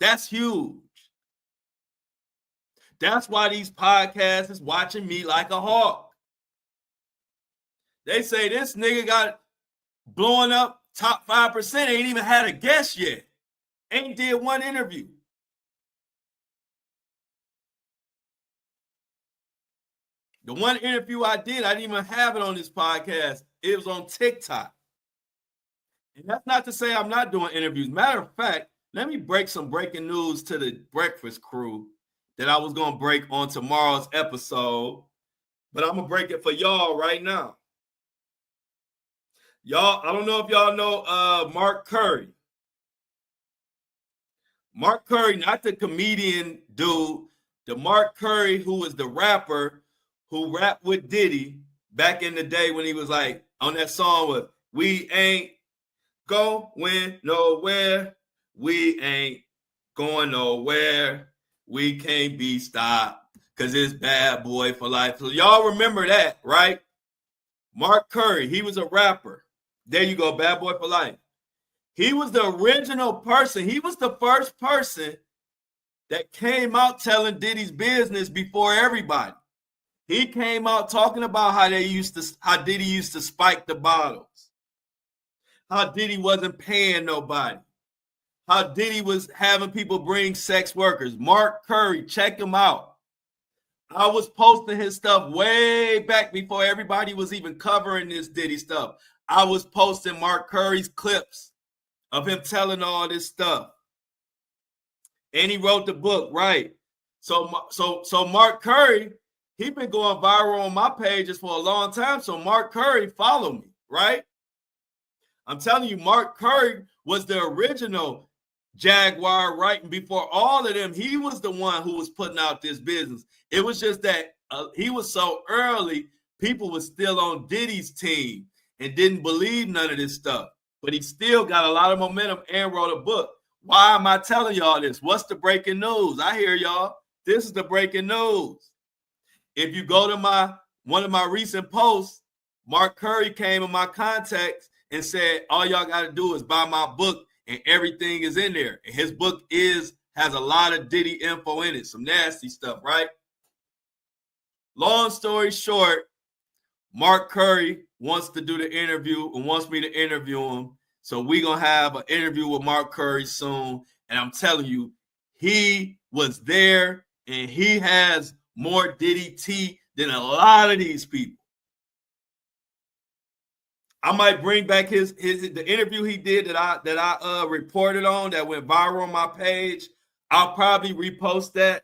That's huge. That's why these podcasts is watching me like a hawk. They say this nigga got blowing up top 5%, ain't even had a guest yet. Ain't did one interview. The one interview I did, I didn't even have it on this podcast. It was on TikTok. And that's not to say I'm not doing interviews. Matter of fact, let me break some breaking news to the breakfast crew that I was going to break on tomorrow's episode. But I'm going to break it for y'all right now. Y'all, I don't know if y'all know Mark Curry. Mark Curry, not the comedian dude. The Mark Curry who was the rapper who rapped with Diddy back in the day when he was like on that song with "We Ain't Going Nowhere, we ain't going nowhere, we can't be stopped, because it's bad boy for life." So y'all remember that, right? Mark Curry, he was a rapper. There you go, bad boy for life. He was the original person. He was the first person that came out telling Diddy's business before everybody. He came out talking about how Diddy used to spike the bottles, how Diddy wasn't paying nobody, how Diddy was having people bring sex workers. Mark Curry, check him out. I was posting his stuff way back before everybody was even covering this Diddy stuff. I was posting Mark Curry's clips of him telling all this stuff. And he wrote the book, right? So Mark Curry, he been going viral on my pages for a long time. So Mark Curry, follow me, right? I'm telling you, Mark Curry was the original Jaguar, right? And before all of them, he was the one who was putting out this business. It was just that he was so early, people were still on Diddy's team and didn't believe none of this stuff. But he still got a lot of momentum and wrote a book. Why am I telling y'all this? What's the breaking news? I hear y'all. This is the breaking news. If you go to one of my recent posts, Mark Curry came in my contacts and said, all y'all got to do is buy my book and everything is in there. And his book is has a lot of Diddy info in it, some nasty stuff, right? Long story short, Mark Curry wants to do the interview and wants me to interview him. So we're going to have an interview with Mark Curry soon. And I'm telling you, he was there and he has more Diddy tea than a lot of these people. I might bring back the interview he did that I reported on that went viral on my page. I'll probably repost that.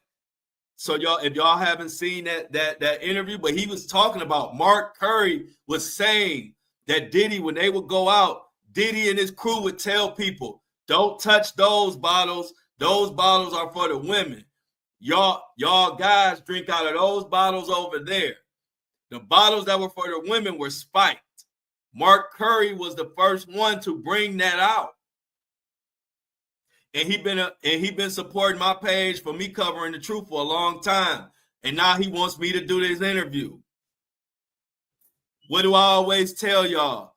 So y'all, if y'all haven't seen that interview, but he was talking about Mark Curry was saying that Diddy, when they would go out, Diddy and his crew would tell people, don't touch those bottles. Those bottles are for the women. Y'all guys drink out of those bottles over there. The bottles that were for the women were spiked. Mark Curry was the first one to bring that out. And he been supporting my page for me covering the truth for a long time. And now he wants me to do this interview. What do I always tell y'all?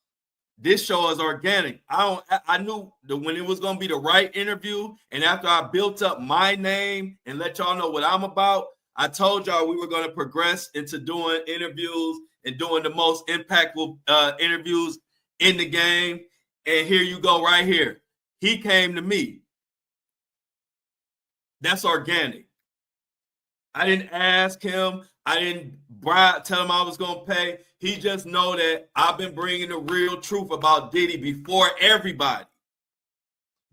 This show is organic. I knew that when it was going to be the right interview, and after I built up my name and let y'all know what I'm about, I told y'all we were going to progress into doing interviews and doing the most impactful interviews in the game. And here you go right here. He came to me. That's organic. I didn't ask him. I didn't tell him I was going to pay. He just know that I've been bringing the real truth about Diddy before everybody.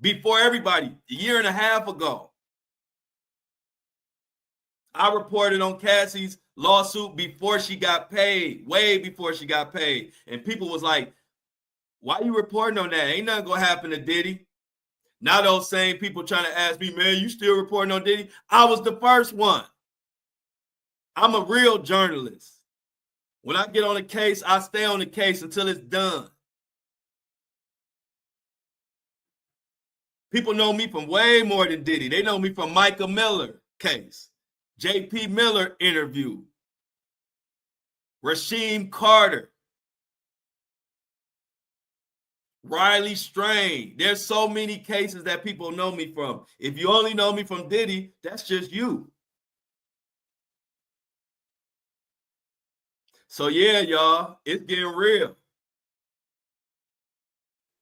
Before everybody, a year and a half ago. I reported on Cassie's lawsuit before she got paid, way before she got paid. And people was like, why you reporting on that? Ain't nothing going to happen to Diddy. Now those same people trying to ask me, man, you still reporting on Diddy? I was the first one. I'm a real journalist. When I get on a case, I stay on the case until it's done. People know me from way more than Diddy. They know me from Micah Miller case, J.P. Miller interview, Rasheem Carter, Riley Strain. There's so many cases that people know me from. If you only know me from Diddy, that's just you. So yeah, y'all, it's getting real.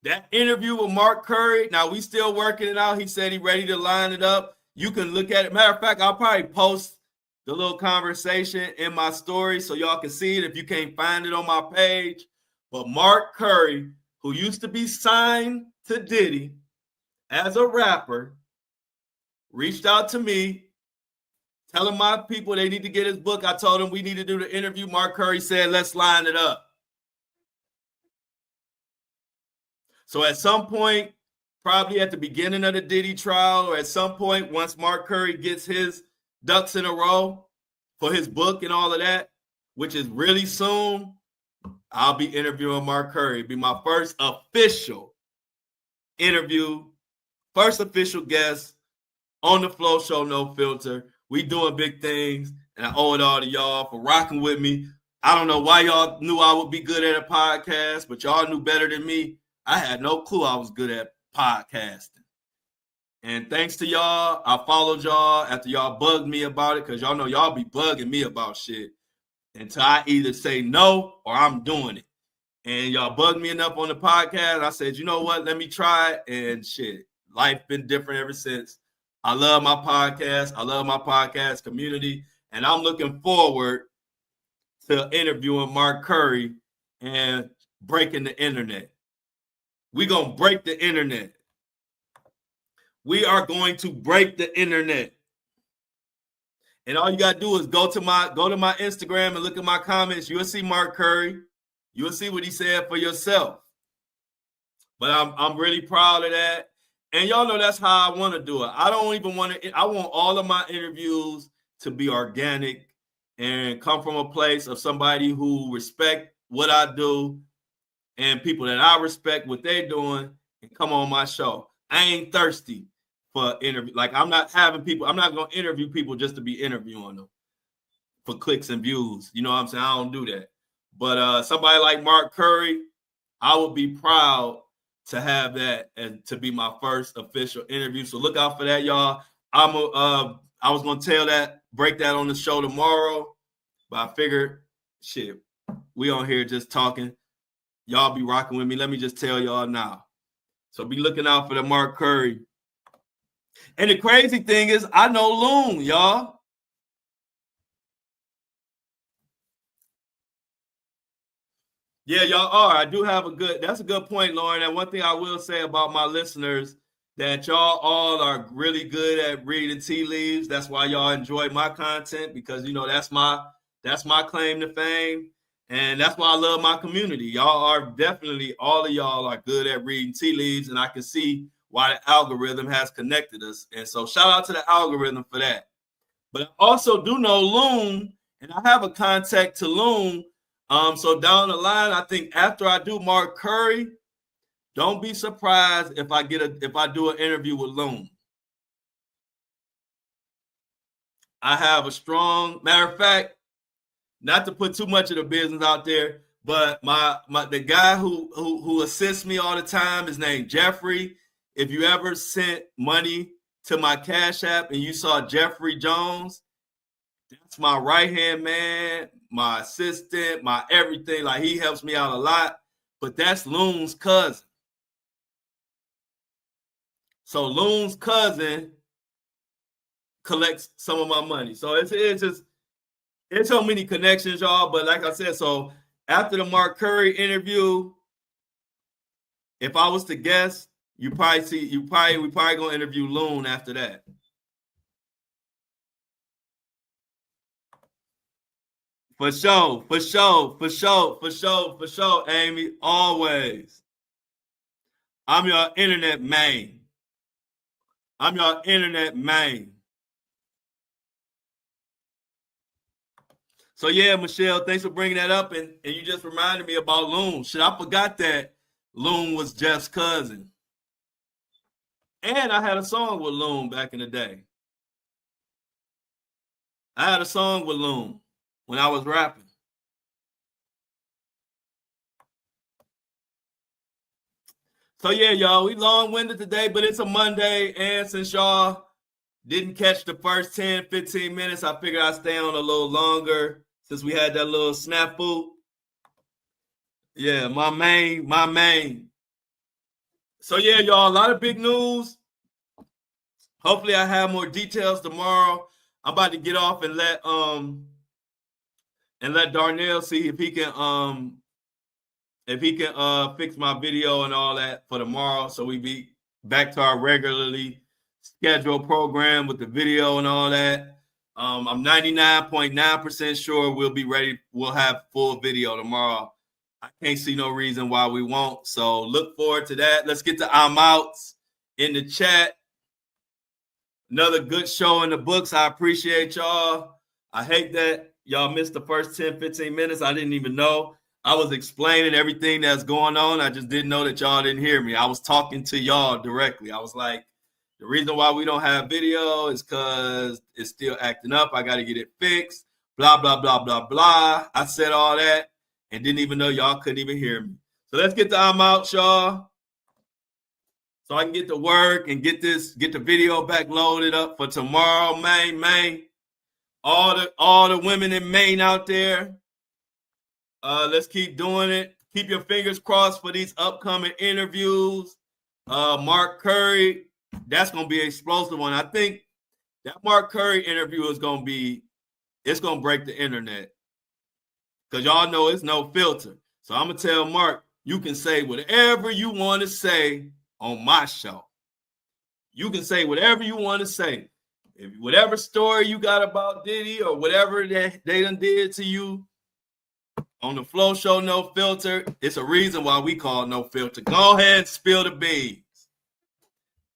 That interview with Mark Curry, now we still working it out. He said he's ready to line it up. You can look at it. Matter of fact, I'll probably post the little conversation in my story so y'all can see it if you can't find it on my page. But Mark Curry, who used to be signed to Diddy as a rapper, reached out to me, telling my people they need to get his book. I told him we need to do the interview. Mark Curry said, let's line it up. So at some point, probably at the beginning of the Diddy trial, or at some point, once Mark Curry gets his ducks in a row for his book and all of that, which is really soon, I'll be interviewing Mark Curry. It'll be my first official interview, first official guest on the Flow Show, No Filter. We doing big things, and I owe it all to y'all for rocking with me. I don't know why y'all knew I would be good at a podcast, but y'all knew better than me. I had no clue I was good at podcasting. And thanks to y'all, I followed y'all after y'all bugged me about it, because y'all know y'all be bugging me about shit until I either say no or I'm doing it. And y'all bugged me enough on the podcast. I said, you know what? Let me try it. And shit, life been different ever since. I love my podcast. I love my podcast community. And I'm looking forward to interviewing Mark Curry and breaking the internet. We're going to break the internet. We are going to break the internet. And all you got to do is go to my Instagram and look at my comments. You'll see Mark Curry. You'll see what he said for yourself. But I'm really proud of that. And y'all know that's how I want to do it. I don't even want to. I want all of my interviews to be organic and come from a place of somebody who respect what I do and people that I respect what they're doing and come on my show. I ain't thirsty for interview. Like, I'm not having people. I'm not going to interview people just to be interviewing them for clicks and views. You know what I'm saying? I don't do that. But somebody like Mark Curry, I would be proud to have that and to be my first official interview. So look out for that, y'all. I was gonna break that on the show tomorrow, but I figured, shit, we on here just talking. Y'all be rocking with me. Let me just tell y'all now. So be looking out for the Mark Curry. And the crazy thing is, I know Loon, y'all. Yeah, y'all are. I do have that's a good point, Lauren. And one thing I will say about my listeners, that y'all all are really good at reading tea leaves. That's why y'all enjoy my content, because that's my claim to fame. And that's why I love my community. Y'all are definitely, all of y'all are good at reading tea leaves, and I can see why the algorithm has connected us. And so shout out to the algorithm for that. But I also do know Loon, and I have a contact to Loon. So down the line, I think after I do Mark Curry, don't be surprised if I do an interview with Loon. I have a strong, matter of fact, not to put too much of the business out there, but the guy who assists me all the time is named Jeffrey. If you ever sent money to my Cash App and you saw Jeffrey Jones, that's my right-hand man, my assistant, my everything. Like, he helps me out a lot, but that's Loon's cousin. So Loon's cousin collects some of my money. So it's so many connections, y'all. But like I said, so after the Mark Curry interview, if I was to guess, we probably gonna interview Loon after that. For sure, Amy. Always. I'm your internet main. So yeah, Michelle, thanks for bringing that up, and you just reminded me about Loon. Shit, I forgot that Loon was Jeff's cousin. And I had a song with Loon back in the day. I had a song with Loon when I was rapping. So yeah, y'all, we long-winded today, but it's a Monday, and since y'all didn't catch the first 10, 15 minutes, I figured I'd stay on a little longer since we had that little snafu. Yeah, my main. So yeah, y'all, a lot of big news. Hopefully I have more details tomorrow. I'm about to get off and let Darnell see if he can fix my video and all that for tomorrow, so we be back to our regularly scheduled program with the video and all that. I'm 99.9% sure we'll be ready. We'll have full video tomorrow. I can't see no reason why we won't. So look forward to that. Let's get to I'm outs in the chat. Another good show in the books. I appreciate y'all. I hate that y'all missed the first 10, 15 minutes. I didn't even know. I was explaining everything that's going on. I just didn't know that y'all didn't hear me. I was talking to y'all directly. I was like, the reason why we don't have video is because it's still acting up. I got to get it fixed. Blah, blah, blah, blah, blah. I said all that and didn't even know y'all couldn't even hear me. So let's get the I'm out, y'all. So I can get to work and get the video back loaded up for tomorrow, Maine. All the women in Maine out there. Let's keep doing it. Keep your fingers crossed for these upcoming interviews. Mark Curry, that's going to be an explosive one. I think that Mark Curry interview is going to break the internet. Because y'all know it's no filter. So I'm going to tell Mark, you can say whatever you want to say on my show. You can say whatever you want to say. If whatever story you got about Diddy or whatever they done did to you on the Flow Show, No Filter, it's a reason why we call it No Filter. Go ahead and spill the beans.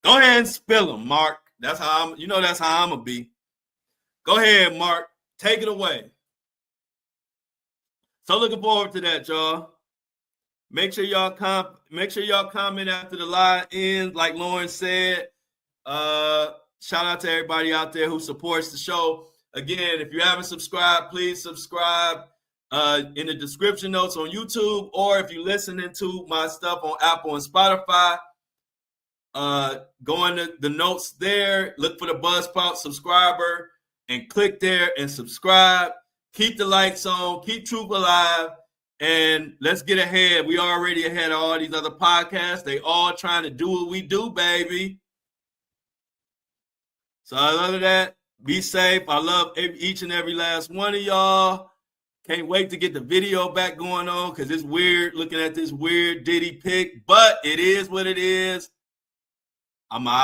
Go ahead and spill them, Mark. That's how that's how I'm gonna be. Go ahead, Mark. Take it away. So looking forward to that, y'all. Make sure y'all comment after the live ends, like Lauren said. Shout out to everybody out there who supports the show. Again, if you haven't subscribed, please subscribe in the description notes on YouTube, or if you're listening to my stuff on Apple and Spotify, Go into the notes there, look for the Buzzsprout subscriber, and click there and subscribe. Keep the lights on, keep Truth alive, and let's get ahead. We already ahead of all these other podcasts. They all trying to do what we do, baby. So other than that, be safe. I love each and every last one of y'all. Can't wait to get the video back going on because it's weird looking at this weird Diddy pic, but it is what it is. I'm out.